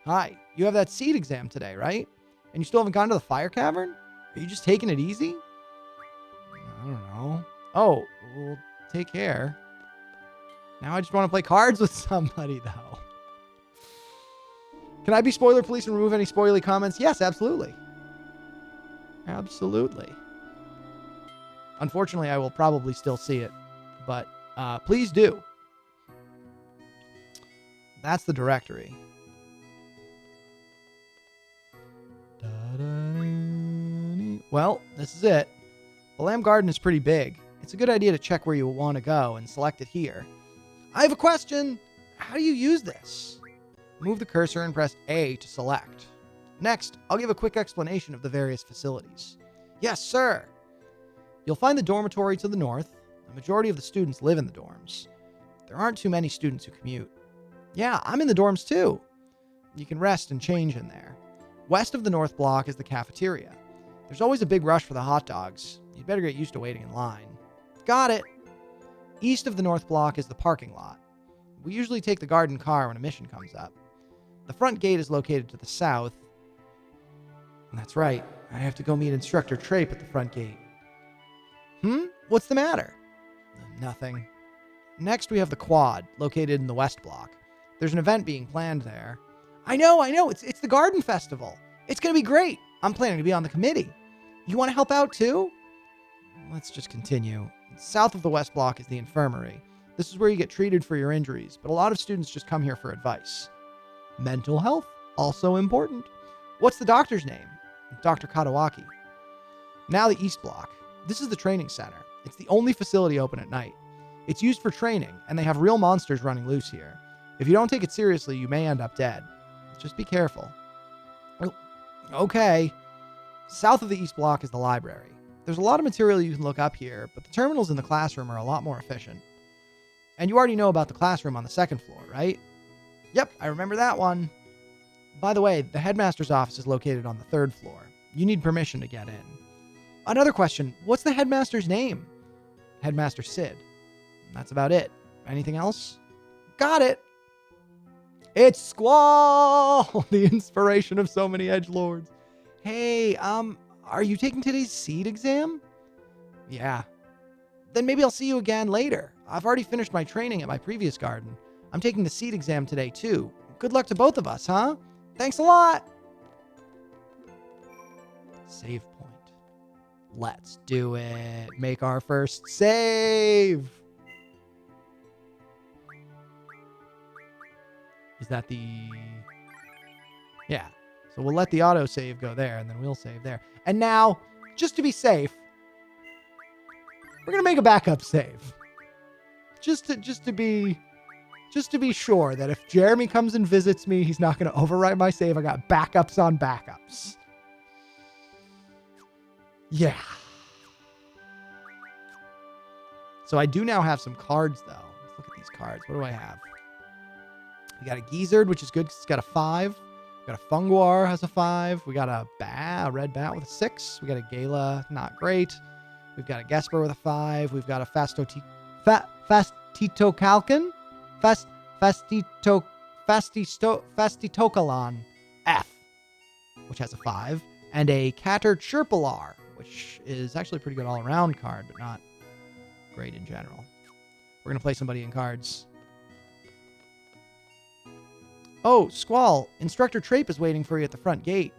Hi, you have that seed exam today, right? And you still haven't gone to the fire cavern? Are you just taking it easy? I don't know. Oh, well, take care. Now I just want to play cards with somebody, though. Can I be spoiler police and remove any spoilery comments? Yes, absolutely. Absolutely. Unfortunately, I will probably still see it, but please do. That's the directory. Well, this is it. The Lamb Garden is pretty big. It's a good idea to check where you want to go and select it here. I have a question. How do you use this? Move the cursor and press A to select. Next, I'll give a quick explanation of the various facilities. Yes, sir. You'll find the dormitory to the north. The majority of the students live in the dorms. There aren't too many students who commute. Yeah, I'm in the dorms too. You can rest and change in there. West of the north block is the cafeteria. There's always a big rush for the hot dogs. You'd better get used to waiting in line. Got it. East of the north block is the parking lot. We usually take the garden car when a mission comes up. The front gate is located to the south. That's right. I have to go meet Instructor Trape at the front gate. What's the matter? Nothing. Next, we have the quad, located in the west block. There's an event being planned there. I know. It's the garden festival. It's going to be great. I'm planning to be on the committee. You want to help out too? Let's just continue. South of the west block is the infirmary. This is where you get treated for your injuries, but a lot of students just come here for advice. Mental health, also important. What's the doctor's name? Dr. Katawaki. Now the east block. This is the training center. It's the only facility open at night. It's used for training, and they have real monsters running loose here. If you don't take it seriously, you may end up dead. Just be careful. Okay. South of the east block is the library. There's a lot of material you can look up here, but the terminals in the classroom are a lot more efficient. And you already know about the classroom on the second floor, right? Yep, I remember that one. By the way, the headmaster's office is located on the third floor. You need permission to get in. Another question, what's the headmaster's name? Headmaster Sid. That's about it. Anything else? Got it. It's Squall, the inspiration of so many edgelords. Hey, are you taking today's seed exam? Yeah. Then maybe I'll see you again later. I've already finished my training at my previous garden. I'm taking the seed exam today too. Good luck to both of us, huh? Thanks a lot. Save point. Let's do it. Make our first save. Is that the... Yeah. So we'll let the autosave go there, and then we'll save there. And now, just to be safe, we're going to make a backup save. Just to be sure that if Jeremy comes and visits me, he's not going to overwrite my save. I got backups on backups. Yeah. So I do now have some cards, though. Let's look at these cards. What do I have? We got a Gizzard, which is good because it's got a 5. We got a Funguar has a 5. We got a red bat with a 6. We got a Gala, not great. We've got a Gesper with a 5. We've got a Fastitocalcan, Fastitocalan F, which has a 5, and a Caterchirpular, which is actually a pretty good all-around card, but not great in general. We're going to play somebody in cards. Oh, Squall, Instructor Trape is waiting for you at the front gate.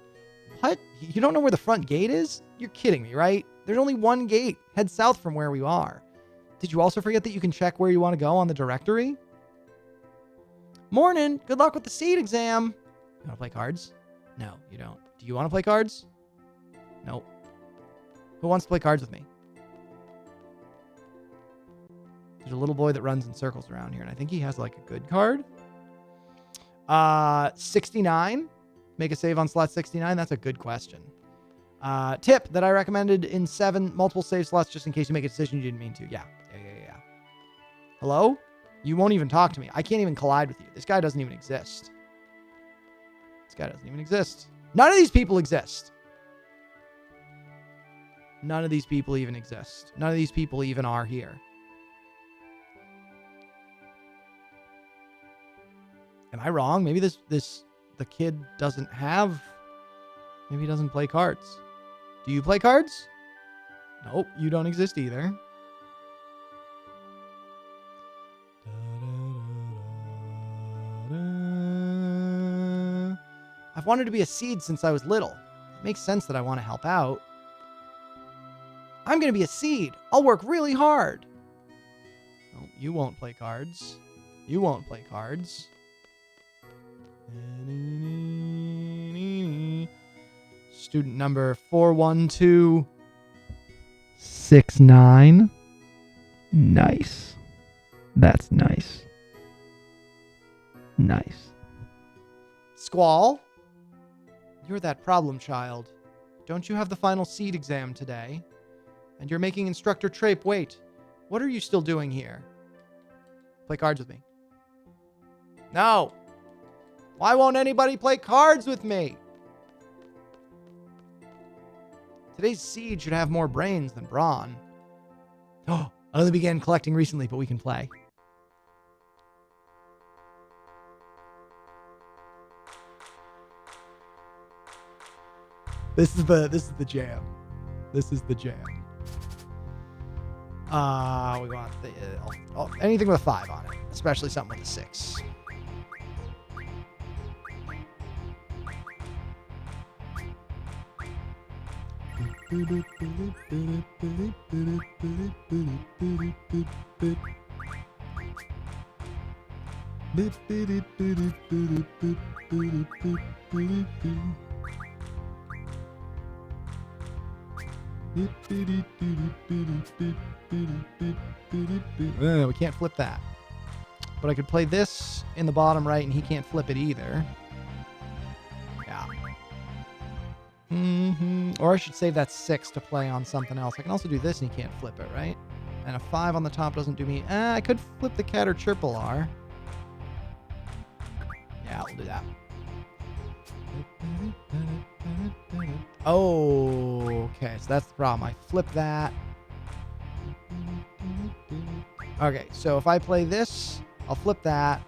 What? You don't know where the front gate is? You're kidding me, right? There's only one gate. Head south from where we are. Did you also forget that you can check where you want to go on the directory? Morning. Good luck with the seed exam. You want to play cards? No, you don't. Do you want to play cards? Nope. Who wants to play cards with me? There's a little boy that runs in circles around here, and I think he has like a good card. 69. Make a save on slot 69. That's a good question. Tip that I recommended in 7, multiple save slots just in case you make a decision you didn't mean to. Yeah. Hello? You won't even talk to me. I can't even collide with you. This guy doesn't even exist. None of these people exist. None of these people even exist. None of these people even are here. Am I wrong? Maybe the kid doesn't have... Maybe he doesn't play cards. Do you play cards? Nope, you don't exist either. I've wanted to be a seed since I was little. It makes sense that I want to help out. I'm going to be a seed. I'll work really hard. Oh, you won't play cards. You won't play cards. Student number 41269. Nice. That's nice. Nice. Squall, you're that problem child. Don't you have the final seed exam today? And you're making Instructor Trape wait. What are you still doing here? Play cards with me. No. Why won't anybody play cards with me? Today's seed should have more brains than brawn. Oh, I only began collecting recently, but we can play. This is the jam. This is the jam. We want anything with a 5 on it, especially something with a 6. We can't flip that. But I could play this in the bottom right, and he can't flip it either. Yeah. Or I should save that 6 to play on something else. I can also do this, and he can't flip it, right? And a 5 on the top doesn't do me... I could flip the Caterchirpular. Yeah, we'll do that. Oh, okay, so that's the problem. I flip that. Okay, so if I play this, I'll flip that,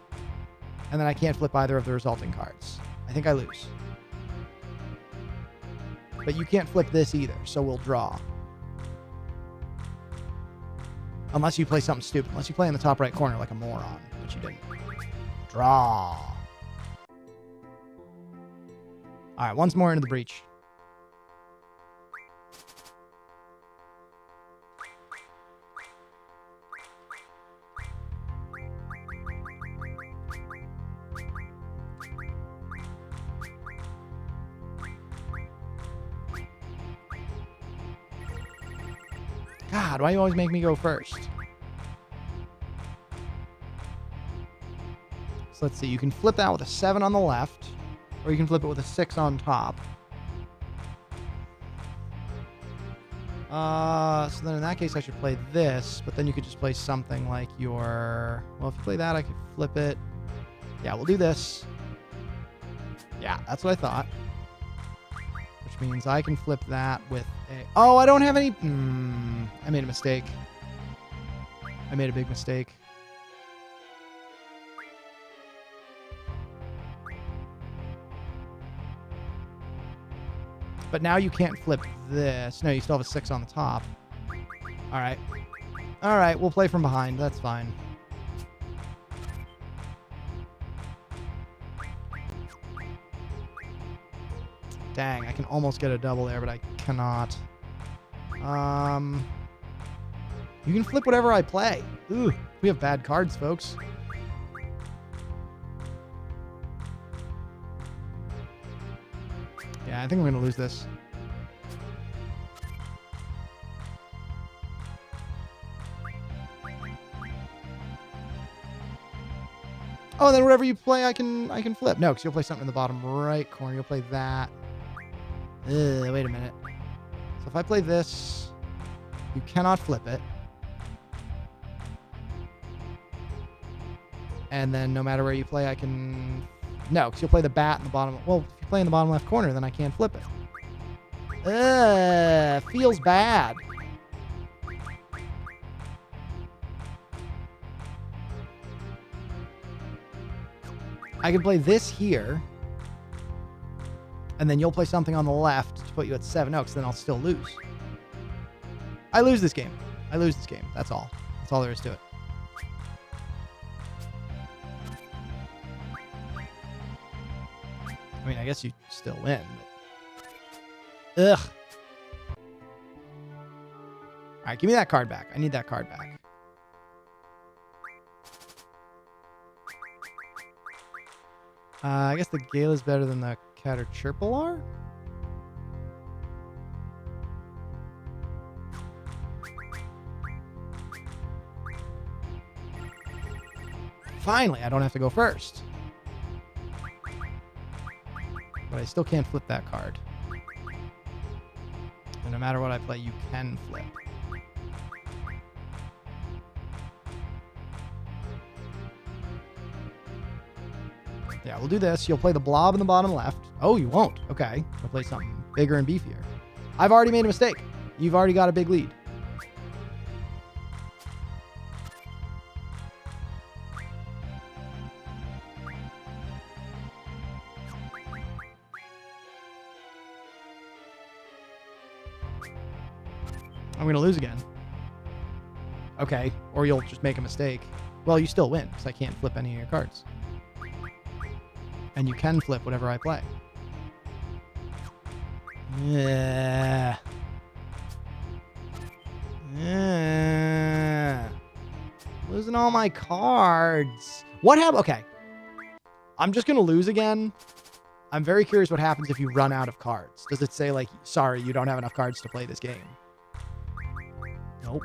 and then I can't flip either of the resulting cards. I think I lose. But you can't flip this either, so we'll draw. Unless you play something stupid. Unless you play in the top right corner like a moron, which you didn't. Draw. All right, once more into the breach. God, why do you always make me go first? So let's see. You can flip that with a 7 on the left, or you can flip it with a 6 on top. So then in that case, I should play this, but then you could just play something like your... Well, if you play that, I could flip it. Yeah, we'll do this. Yeah, that's what I thought. Which means I can flip that with a... Oh, I don't have any... I made a mistake. I made a big mistake. But now you can't flip this. No, you still have a 6 on the top. All right. All right, we'll play from behind. That's fine. Dang, I can almost get a double there, but I cannot. You can flip whatever I play. Ooh, we have bad cards, folks. Yeah, I think I'm going to lose this. Oh, then whatever you play, I can flip. No, because you'll play something in the bottom right corner. You'll play that. Wait a minute. So if I play this, you cannot flip it. And then no matter where you play, I can... No, because you'll play the bat in the bottom... Well, if you play in the bottom left corner, then I can't flip it. Feels bad. I can play this here. And then you'll play something on the left to put you at 7. No, because then I'll still lose. I lose this game. I lose this game. That's all. That's all there is to it. I mean, I guess you still win. But... Ugh. All right, give me that card back. I need that card back. I guess the Gale is better than the Caterpillar? Finally, I don't have to go first. But I still can't flip that card. And no matter what I play, you can flip. Yeah, we'll do this. You'll play the blob in the bottom left. Oh, you won't. Okay. You'll play something bigger and beefier. I've already made a mistake. You've already got a big lead. I'm going to lose again. Okay. Or you'll just make a mistake. Well, you still win because I can't flip any of your cards. And you can flip whatever I play. Yeah. Yeah. Losing all my cards. What happened? Okay. I'm just going to lose again. I'm very curious what happens if you run out of cards. Does it say, like, sorry, you don't have enough cards to play this game? Nope.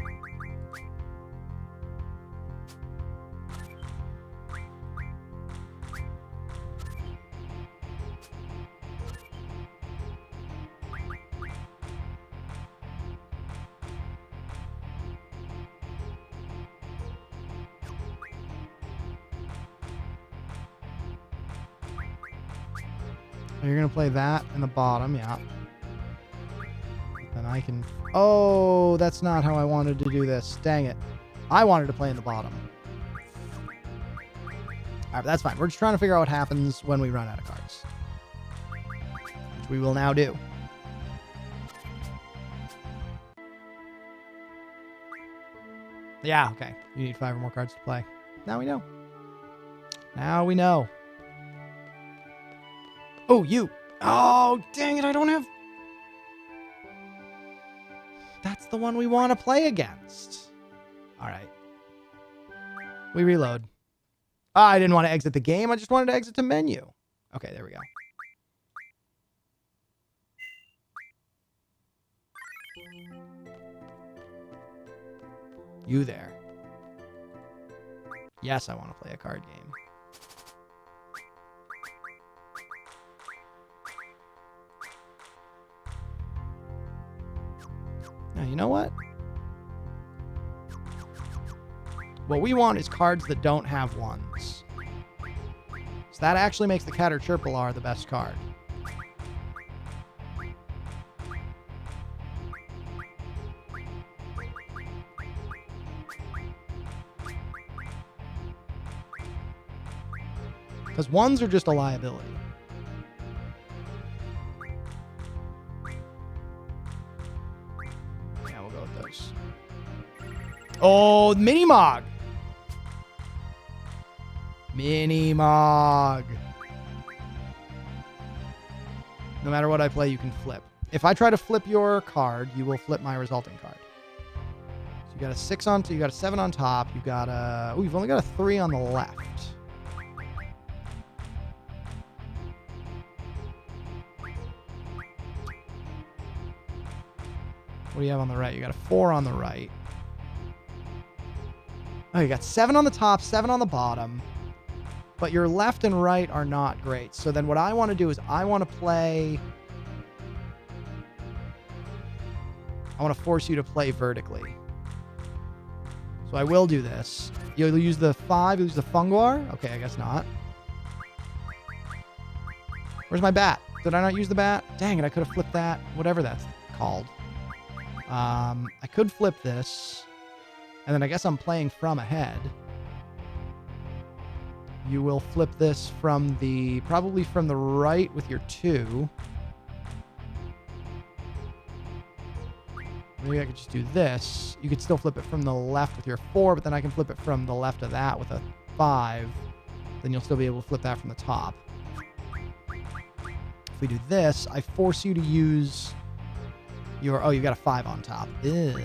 You're going to play that in the bottom, yeah. Then I can... Oh, that's not how I wanted to do this. Dang it. I wanted to play in the bottom. All right, that's fine. We're just trying to figure out what happens when we run out of cards. Which we will now do. Yeah, okay. You need 5 or more cards to play. Now we know. Now we know. Oh, you. Oh, dang it. I don't have... That's the one we want to play against. All right. We reload. Oh, I didn't want to exit the game. I just wanted to exit the menu. Okay, there we go. You there. Yes, I want to play a card game. Now, you know what? What we want is cards that don't have ones. So that actually makes the Caterpillar the best card. Because ones are just a liability. Yeah, we'll go with those. Oh, Mini-Mog! Mini-Mog. No matter what I play, you can flip. If I try to flip your card, you will flip my resulting card. So you got a 6 on, you got a 7 on top. You got a... Oh, you've only got a 3 on the left. What do you have on the right? You got a 4 on the right. Oh, you got 7 on the top, 7 on the bottom. But your left and right are not great. So then what I want to do is I want to play... I want to force you to play vertically. So I will do this. You'll use the 5, you'll use the Funguar? Okay, I guess not. Where's my bat? Did I not use the bat? Dang it, I could have flipped that. Whatever that's called. I could flip this. And then I guess I'm playing from ahead. You will flip this from the... Probably from the right with your 2. Maybe I could just do this. You could still flip it from the left with your 4, but then I can flip it from the left of that with a 5. Then you'll still be able to flip that from the top. If we do this, I force you to use your... Oh, you got a 5 on top. Ugh.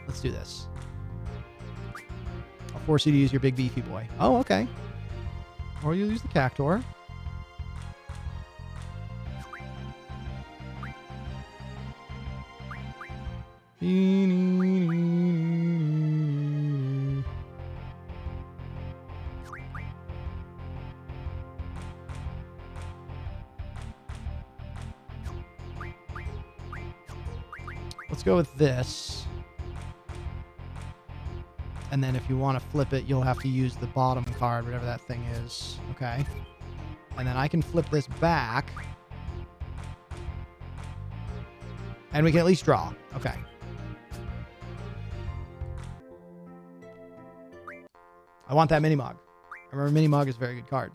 Let's do this. I'll force you to use your big beefy boy. Oh, okay. Or you'll use the Cactuar. Let's go with this. And then if you want to flip it, you'll have to use the bottom card, whatever that thing is. Okay. And then I can flip this back. And we can at least draw. Okay. I want that Mini-Mog. I remember Mini-Mog is a very good card.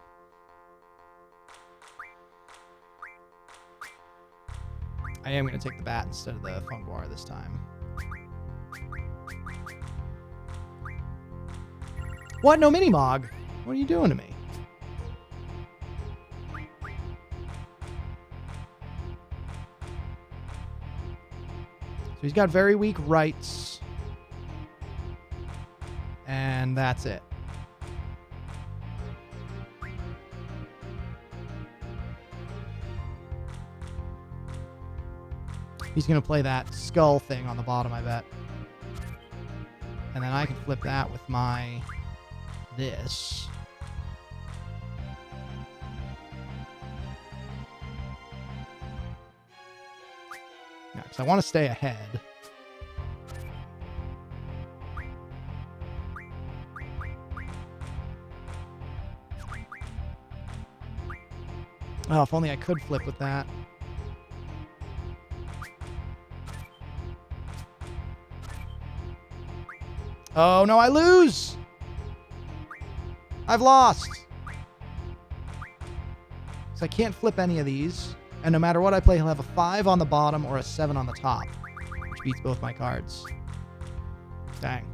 I am going to take the bat instead of the Funguar this time. What? No Mini-Mog? What are you doing to me? So he's got very weak rights. And that's it. He's going to play that skull thing on the bottom, I bet. And then I can flip that with my... this. Yeah, because I want to stay ahead. Oh, if only I could flip with that. Oh, no, I lose! I've lost! So I can't flip any of these. And no matter what I play, he'll have a 5 on the bottom or a 7 on the top. Which beats both my cards. Dang.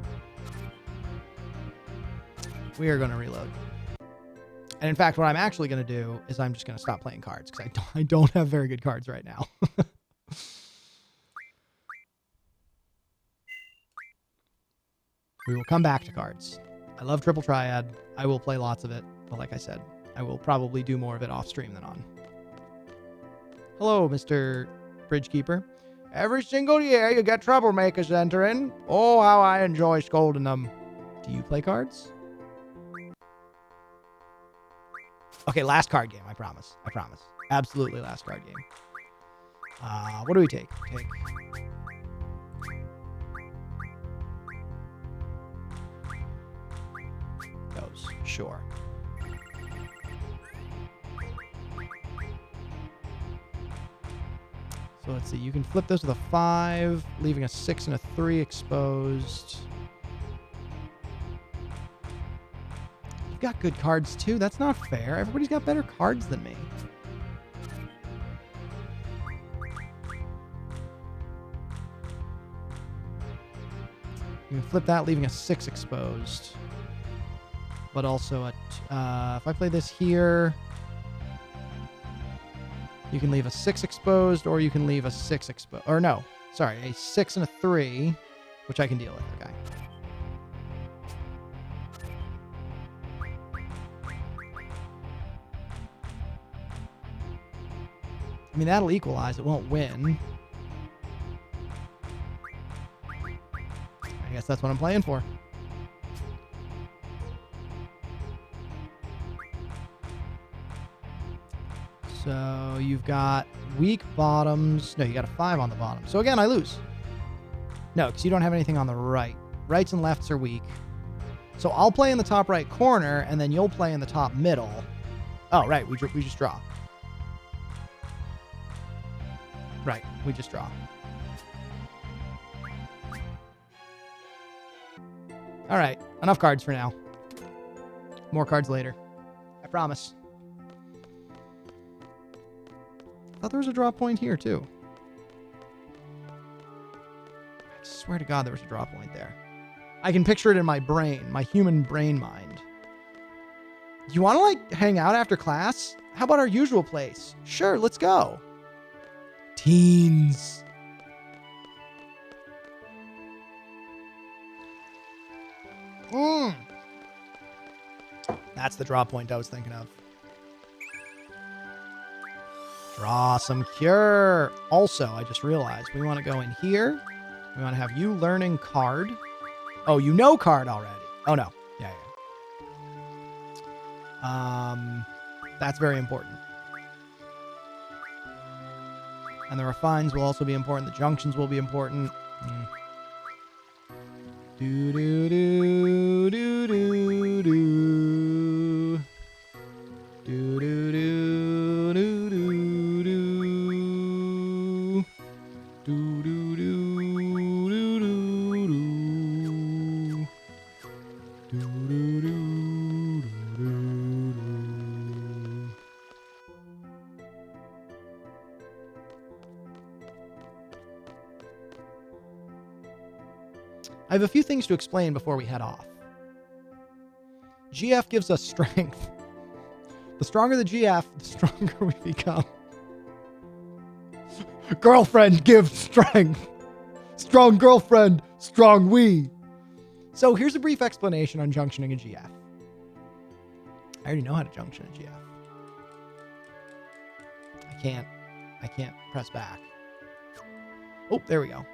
We are going to reload. And in fact, what I'm actually going to do is I'm just going to stop playing cards. Because I don't have very good cards right now. We will come back to cards. I love Triple Triad. I will play lots of it. But like I said, I will probably do more of it off stream than on. Hello, Mr. Bridgekeeper. Every single year you get troublemakers entering. Oh, how I enjoy scolding them. Do you play cards? Okay, last card game. I promise. I promise. Absolutely last card game. What do we take? Take... goes. Sure. So let's see. You can flip those with a 5, leaving a 6 and a 3 exposed. You've got good cards, too. That's not fair. Everybody's got better cards than me. You can flip that, leaving a 6 exposed. But also, if I play this here, you can leave a 6 exposed, or you can leave a 6 exposed. Or no, sorry, a 6 and a 3, which I can deal with. Okay. I mean, that'll equalize. It won't win. I guess that's what I'm playing for. So you've got weak bottoms. No, you got a 5 on the bottom. So again, I lose. No, because you don't have anything on the right. Rights and lefts are weak. So I'll play in the top right corner, and then you'll play in the top middle. Oh, right. We just draw. Right. We just draw. All right. Enough cards for now. More cards later. I promise. I thought there was a draw point here, too. I swear to God there was a draw point there. I can picture it in my brain, my human brain mind. You want to, like, hang out after class? How about our usual place? Sure, let's go. Teens. That's the draw point I was thinking of. Draw some cure. Also, I just realized we want to go in here. We want to have you learning card. Oh, you know card already. Oh, no. Yeah. That's very important. And the refines will also be important. The junctions will be important. Do do do do do do. Do do do do do do. Do do do do do do. Do do do do do. I have a few things to explain before we head off. GF gives us strength. The stronger the GF, the stronger we become. Girlfriend gives strength. Strong girlfriend, strong we. So here's a brief explanation on junctioning a GF. I already know how to junction a GF. I can't press back. Oh, there we go.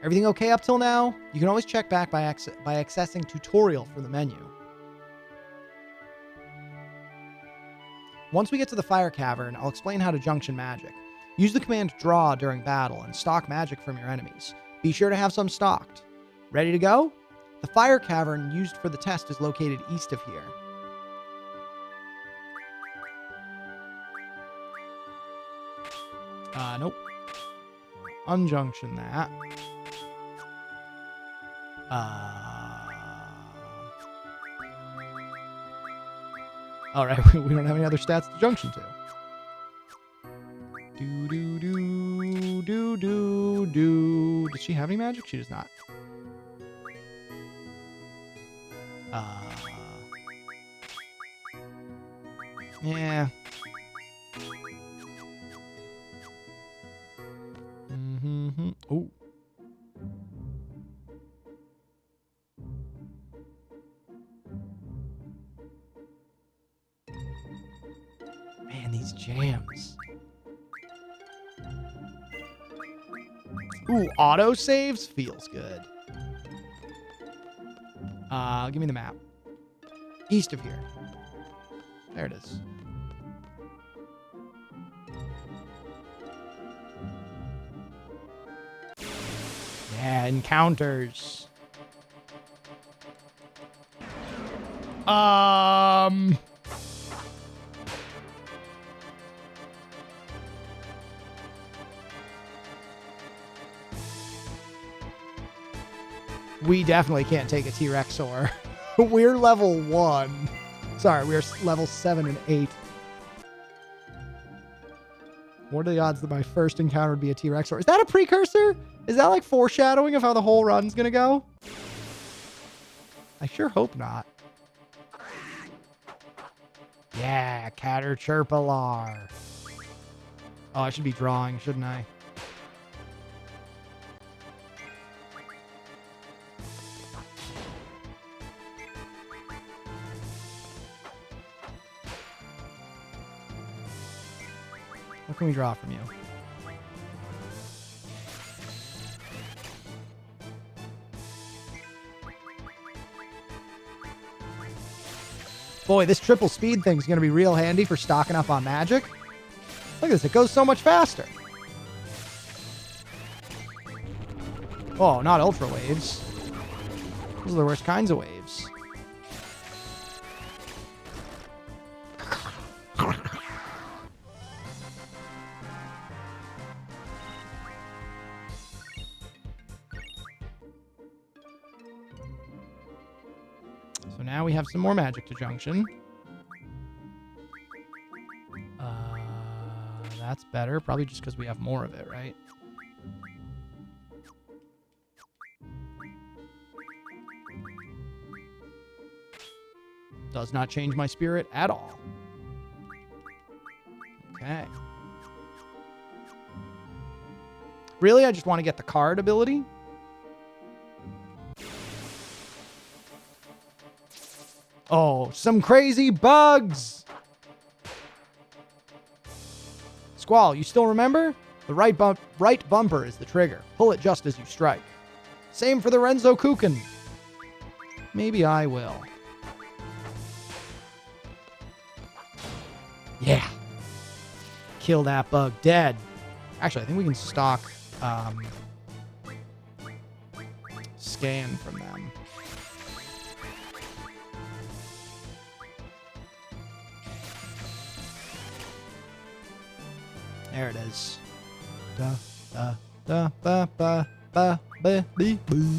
Everything okay up till now? You can always check back by accessing tutorial from the menu. Once we get to the fire cavern, I'll explain how to junction magic. Use the command draw during battle and stock magic from your enemies. Be sure to have some stocked. Ready to go? The fire cavern used for the test is located east of here. Nope. Unjunction that. Alright, we don't have any other stats to junction to. Do do do do do do. Does she have any magic? She does not. Yeah. Oh. Man, these jams. Ooh, auto saves feels good. Give me the map. East of here. There it is. Yeah, encounters. We definitely can't take a T-Rexor. We're level 1. Sorry, we're level 7 and 8. What are the odds that my first encounter would be a T-Rexor? Is that a precursor? Is that like foreshadowing of how the whole run's gonna go? I sure hope not. Yeah, Caterchirpalar. Oh, I should be drawing, shouldn't I? What can we draw from you? Boy, this triple speed thing's going to be real handy for stocking up on magic. Look at this. It goes so much faster. Oh, not ultra waves. Those are the worst kinds of waves. So now we have some more magic to junction. That's better. Probably just because we have more of it, right? Does not change my spirit at all. Okay. Really? I just want to get the card ability? Oh, some crazy bugs! Squall, you still remember? The right bumper is the trigger. Pull it just as you strike. Same for the Renzo Kuken. Maybe I will. Yeah. Kill that bug dead. Actually, I think we can stock scan from them. There it is. Da da da ba ba ba ba bee bee bee.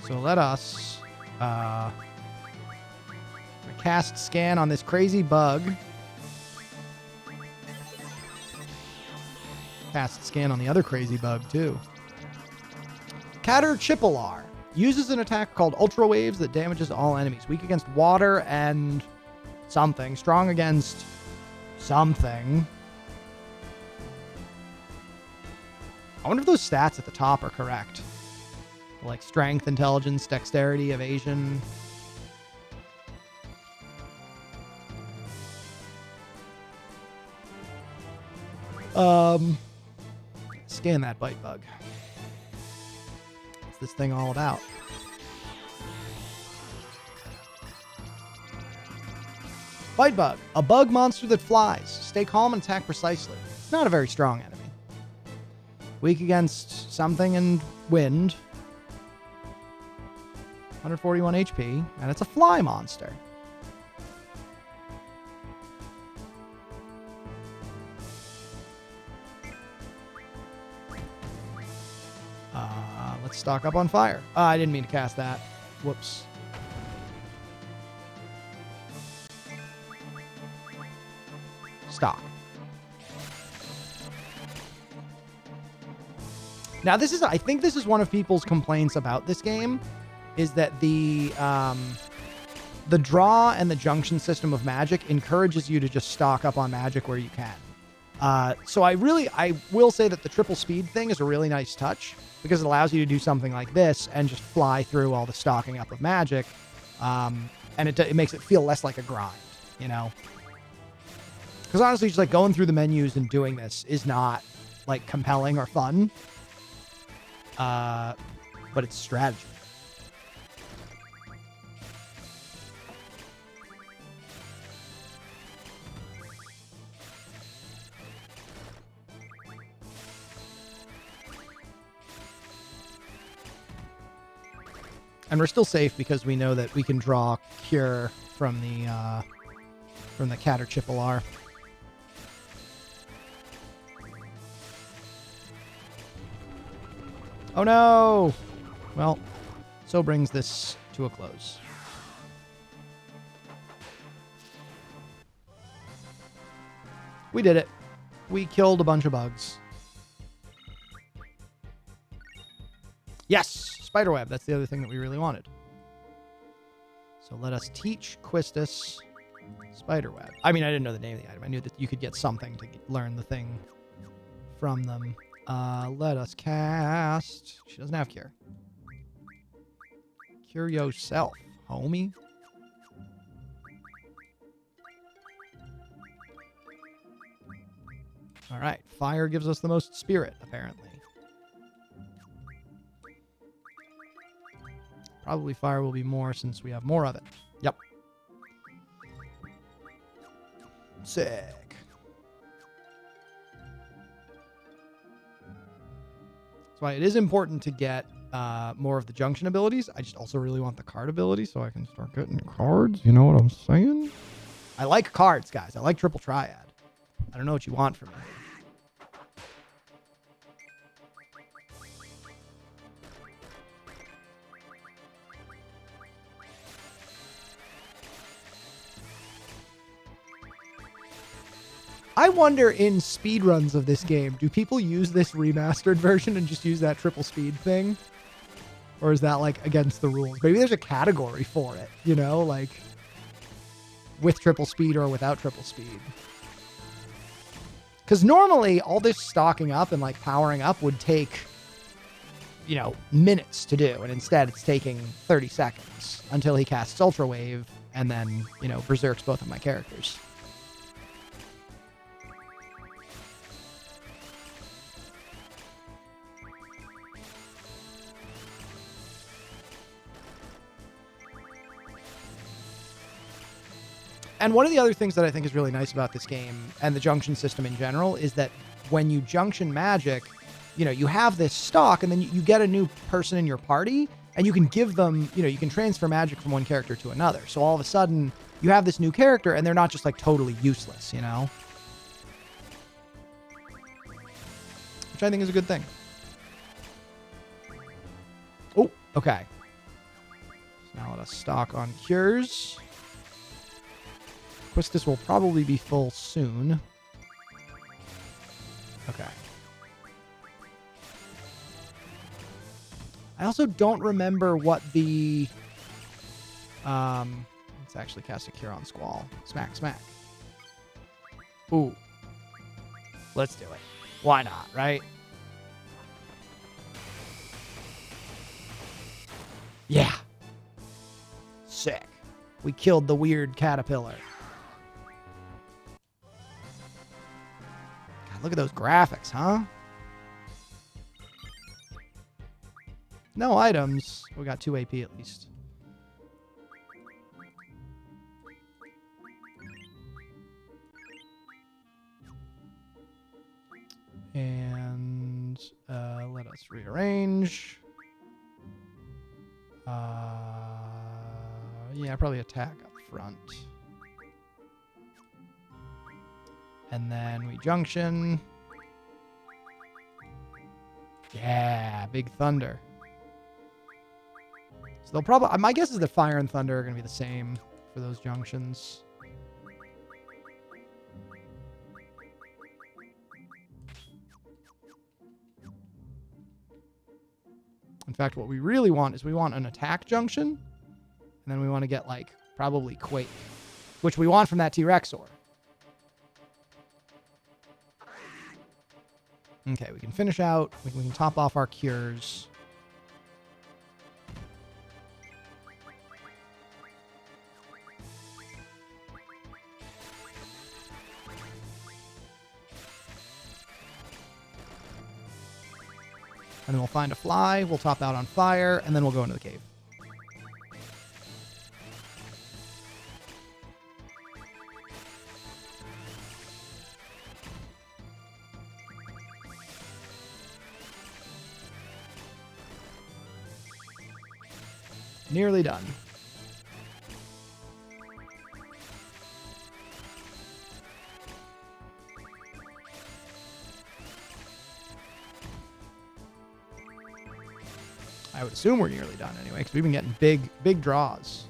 So let us cast scan on this crazy bug. Cast scan on the other crazy bug, too. Caterchirpalar uses an attack called Ultra Waves that damages all enemies. Weak against water and something. Strong against something. I wonder if those stats at the top are correct. Like strength, intelligence, dexterity, evasion. Scan that bite bug. What's this thing all about? Bite bug, a bug monster that flies. Stay calm and attack precisely. It's not a very strong enemy. Weak against something and wind. 141 HP, and it's a fly monster. Let's stock up on fire. I didn't mean to cast that. Whoops. Stock. Now, I think this is one of people's complaints about this game, is that the draw and the junction system of magic encourages you to just stock up on magic where you can. So I will say that the triple speed thing is a really nice touch, because it allows you to do something like this and just fly through all the stocking up of magic. And it makes it feel less like a grind, you know? Because honestly, just like going through the menus and doing this is not like compelling or fun. But it's strategy. And we're still safe because we know that we can draw Cure from the Cat or Triple R. Oh no! Well, so brings this to a close. We did it. We killed a bunch of bugs. Yes! Spiderweb. That's the other thing that we really wanted. So let us teach Quistis Spiderweb. I mean, I didn't know the name of the item. I knew that you could get something to learn the thing from them. Let us cast... She doesn't have Cure. Cure yourself, homie. All right. Fire gives us the most spirit, apparently. Probably fire will be more since we have more of it. Yep. Sick. That's why it is important to get more of the junction abilities. I just also really want the card ability so I can start getting cards. You know what I'm saying? I like cards, guys. I like Triple Triad. I don't know what you want from me. I wonder in speedruns of this game, do people use this remastered version and just use that triple speed thing? Or is that like against the rules? Maybe there's a category for it, you know, like with triple speed or without triple speed. Because normally all this stocking up and like powering up would take, you know, minutes to do. And instead it's taking 30 seconds until he casts Ultra Wave and then, you know, berserks both of my characters. And one of the other things that I think is really nice about this game and the junction system in general is that when you junction magic, you know, you have this stock and then you get a new person in your party and you can give them, you know, you can transfer magic from one character to another. So all of a sudden you have this new character and they're not just like totally useless, you know, which I think is a good thing. Oh, okay. So now let us stock on cures. Quistis will probably be full soon. Okay. I also don't remember what the... let's actually cast a Cure on Squall. Smack, smack. Ooh. Let's do it. Why not, right? Yeah. Sick. We killed the weird caterpillar. God, look at those graphics, huh? No items. We got 2 AP at least. And let us rearrange. Yeah, probably attack up front. And then we junction. Yeah, big thunder. So they'll probably... My guess is that fire and thunder are going to be the same for those junctions. In fact, what we really want is we want an attack junction. And then we want to get, like, probably Quake. Which we want from that T-Rexor. Okay, we can finish out. We can top off our cures. And then we'll find a fly. We'll top out on fire. And then we'll go into the cave. Nearly done. I would assume we're nearly done anyway, because we've been getting big draws.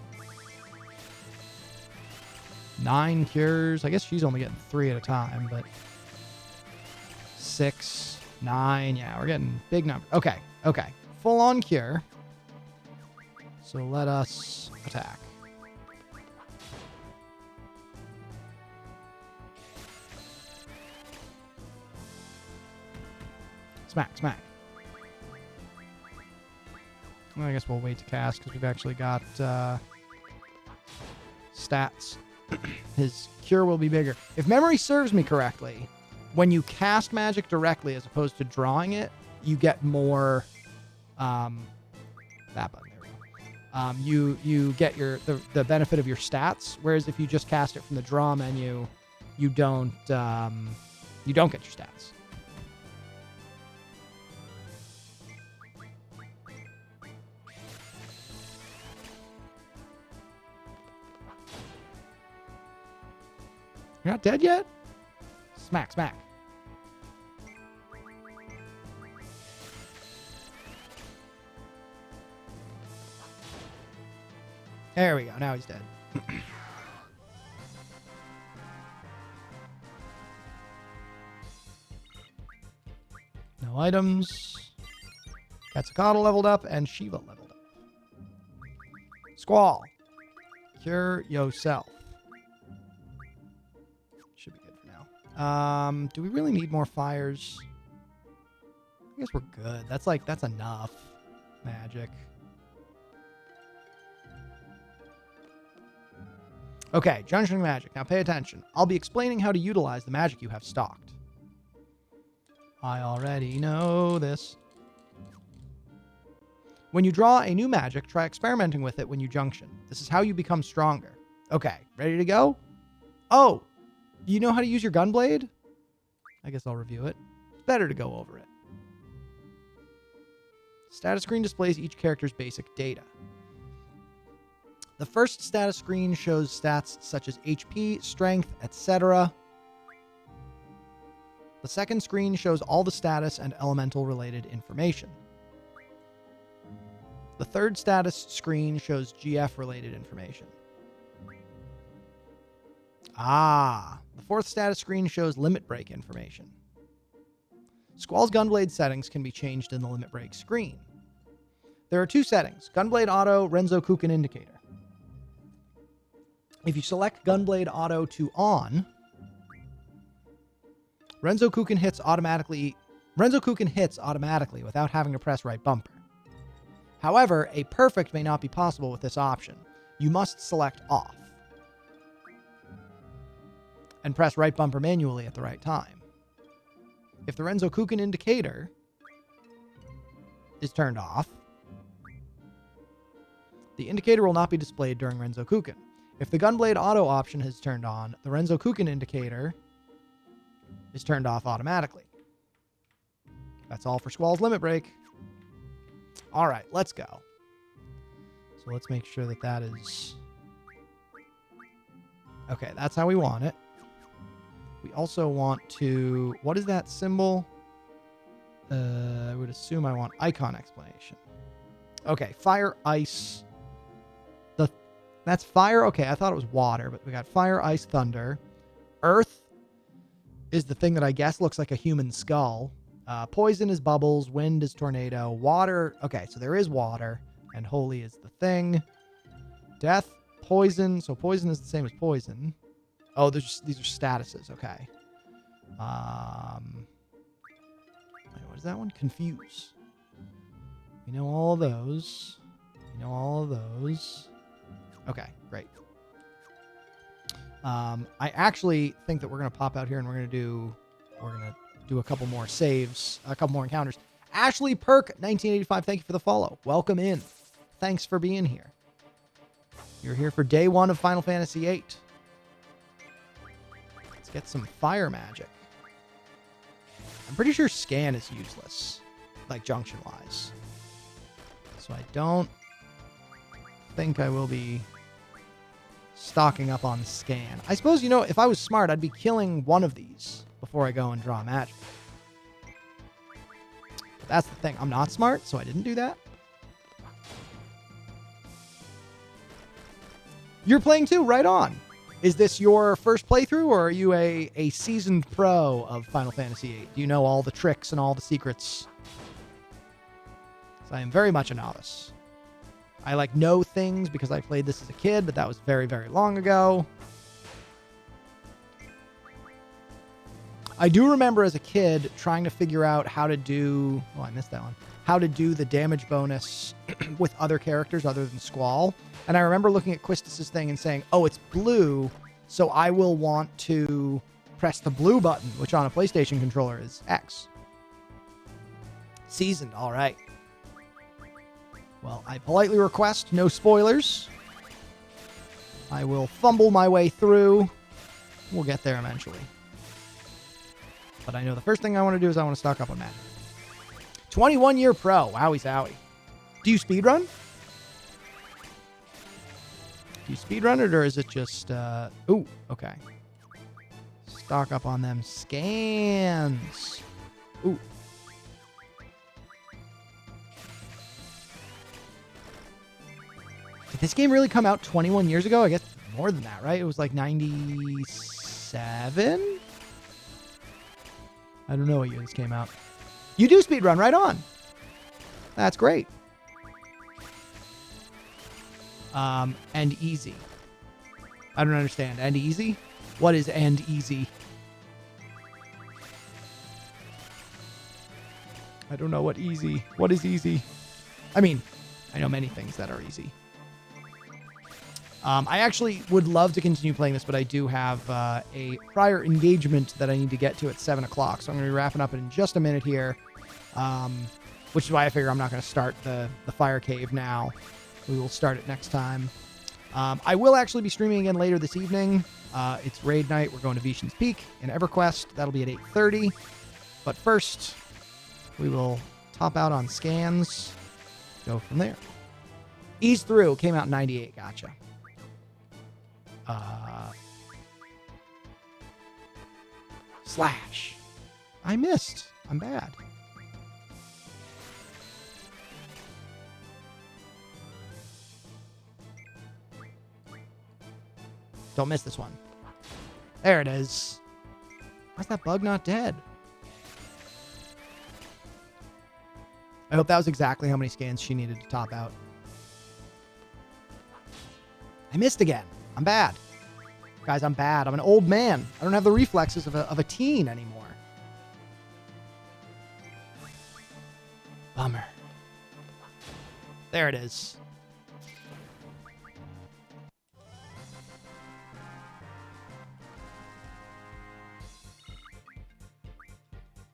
9 cures. I guess she's only getting 3 at a time, but 6, 9. Yeah, we're getting big numbers. Okay. Full on cure. So let us attack. Smack. Well, I guess we'll wait to cast because we've actually got stats. His cure will be bigger. If memory serves me correctly, when you cast magic directly as opposed to drawing it, you get more. That button. There we go. You get the benefit of your stats, whereas if you just cast it from the draw menu, you don't get your stats. You're not dead yet? Smack. There we go. Now he's dead. No items. Quetzalcoatl leveled up and Shiva leveled up. Squall. Cure yourself. Should be good for now. Do we really need more fires? I guess we're good. That's enough magic. Okay, Junction Magic. Now pay attention. I'll be explaining how to utilize the magic you have stocked. I already know this. When you draw a new magic, try experimenting with it when you junction. This is how you become stronger. Okay, ready to go? Oh! Do you know how to use your gunblade? I guess I'll review it. It's better to go over it. Status screen displays each character's basic data. The first status screen shows stats such as HP, strength, etc. The second screen shows all the status and elemental related information. The third status screen shows GF related information. The fourth status screen shows limit break information. Squall's gunblade settings can be changed in the limit break screen. There are 2 settings, Gunblade Auto, Renzo Kuken Indicator. If you select Gunblade Auto to on, Renzo Kuken hits automatically without having to press right bumper. However, a perfect may not be possible with this option. You must select off and press right bumper manually at the right time. If the Renzo Kuken indicator is turned off, the indicator will not be displayed during Renzo Kuken. If the Gunblade Auto option is turned on, the Renzo Kuken indicator is turned off automatically. That's all for Squall's limit break. All right, let's go. So let's make sure that is... Okay, that's how we want it. We also want to... What is that symbol? I would assume I want icon explanation. Okay, fire, ice. That's fire. Okay, I thought it was water, but we got fire, ice, thunder. Earth is the thing that I guess looks like a human skull. Poison is bubbles. Wind is tornado. Water. Okay, so there is water, and holy is the thing. Death, poison. So poison is the same as poison. Oh, these are statuses. Okay. Wait, what is that one? Confuse. We know all of those. Okay, great. I actually think that we're gonna pop out here and we're gonna do a couple more saves, a couple more encounters. Ashley Perk 1985, thank you for the follow. Welcome in. Thanks for being here. You're here for day 1 of Final Fantasy VIII. Let's get some fire magic. I'm pretty sure scan is useless, like junction wise. So I don't think I will be stocking up on scan. I suppose, you know, if I was smart, I'd be killing one of these before I go and draw magic. But that's the thing. I'm not smart, so I didn't do that. You're playing too, right on. Is this your first playthrough, or are you a seasoned pro of Final Fantasy VIII? Do you know all the tricks and all the secrets? So I am very much a novice. I like know things because I played this as a kid, but that was very, very long ago. I do remember as a kid trying to figure out how to do... Oh, I missed that one. How to do the damage bonus with other characters other than Squall. And I remember looking at Quistis' thing and saying, oh, it's blue, so I will want to press the blue button, which on a PlayStation controller is X. Seasoned, all right. Well, I politely request no spoilers. I will fumble my way through. We'll get there eventually. But I know the first thing I want to do is I want to stock up on magic. 21-year pro. Wowie zowie. Do you speedrun? Do you speedrun it, or is it just... Ooh, okay. Stock up on them scans. Ooh. Did this game really come out 21 years ago? I guess more than that, right? It was like 97? I don't know what year this came out. You do speedrun, right on. That's great. And easy. I don't understand. And easy? What is and easy? I don't know what easy. What is easy? I mean, I know many things that are easy. I actually would love to continue playing this, but I do have a prior engagement that I need to get to at 7 o'clock. So I'm going to be wrapping up in just a minute here, which is why I figure I'm not going to start the fire cave now. We will start it next time. I will actually be streaming again later this evening. It's raid night. We're going to Vishen's Peak in EverQuest. That'll be at 8:30. But first, we will top out on scans. Go from there. Ease Through came out in 98. Gotcha. Slash. I missed. I'm bad. Don't miss this one. There it is. Why's that bug not dead? I hope that was exactly how many scans she needed to top out. I missed again. I'm bad. Guys, I'm bad. I'm an old man. I don't have the reflexes of a teen anymore. Bummer. There it is.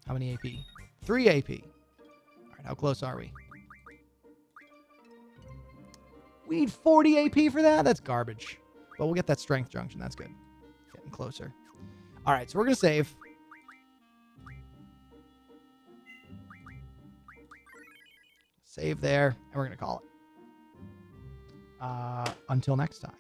How many AP? 3 AP. All right, how close are we? We need 40 AP for that? That's garbage. But we'll get that strength junction. That's good. Getting closer. All right, so we're going to save. Save there, and we're going to call it. Until next time.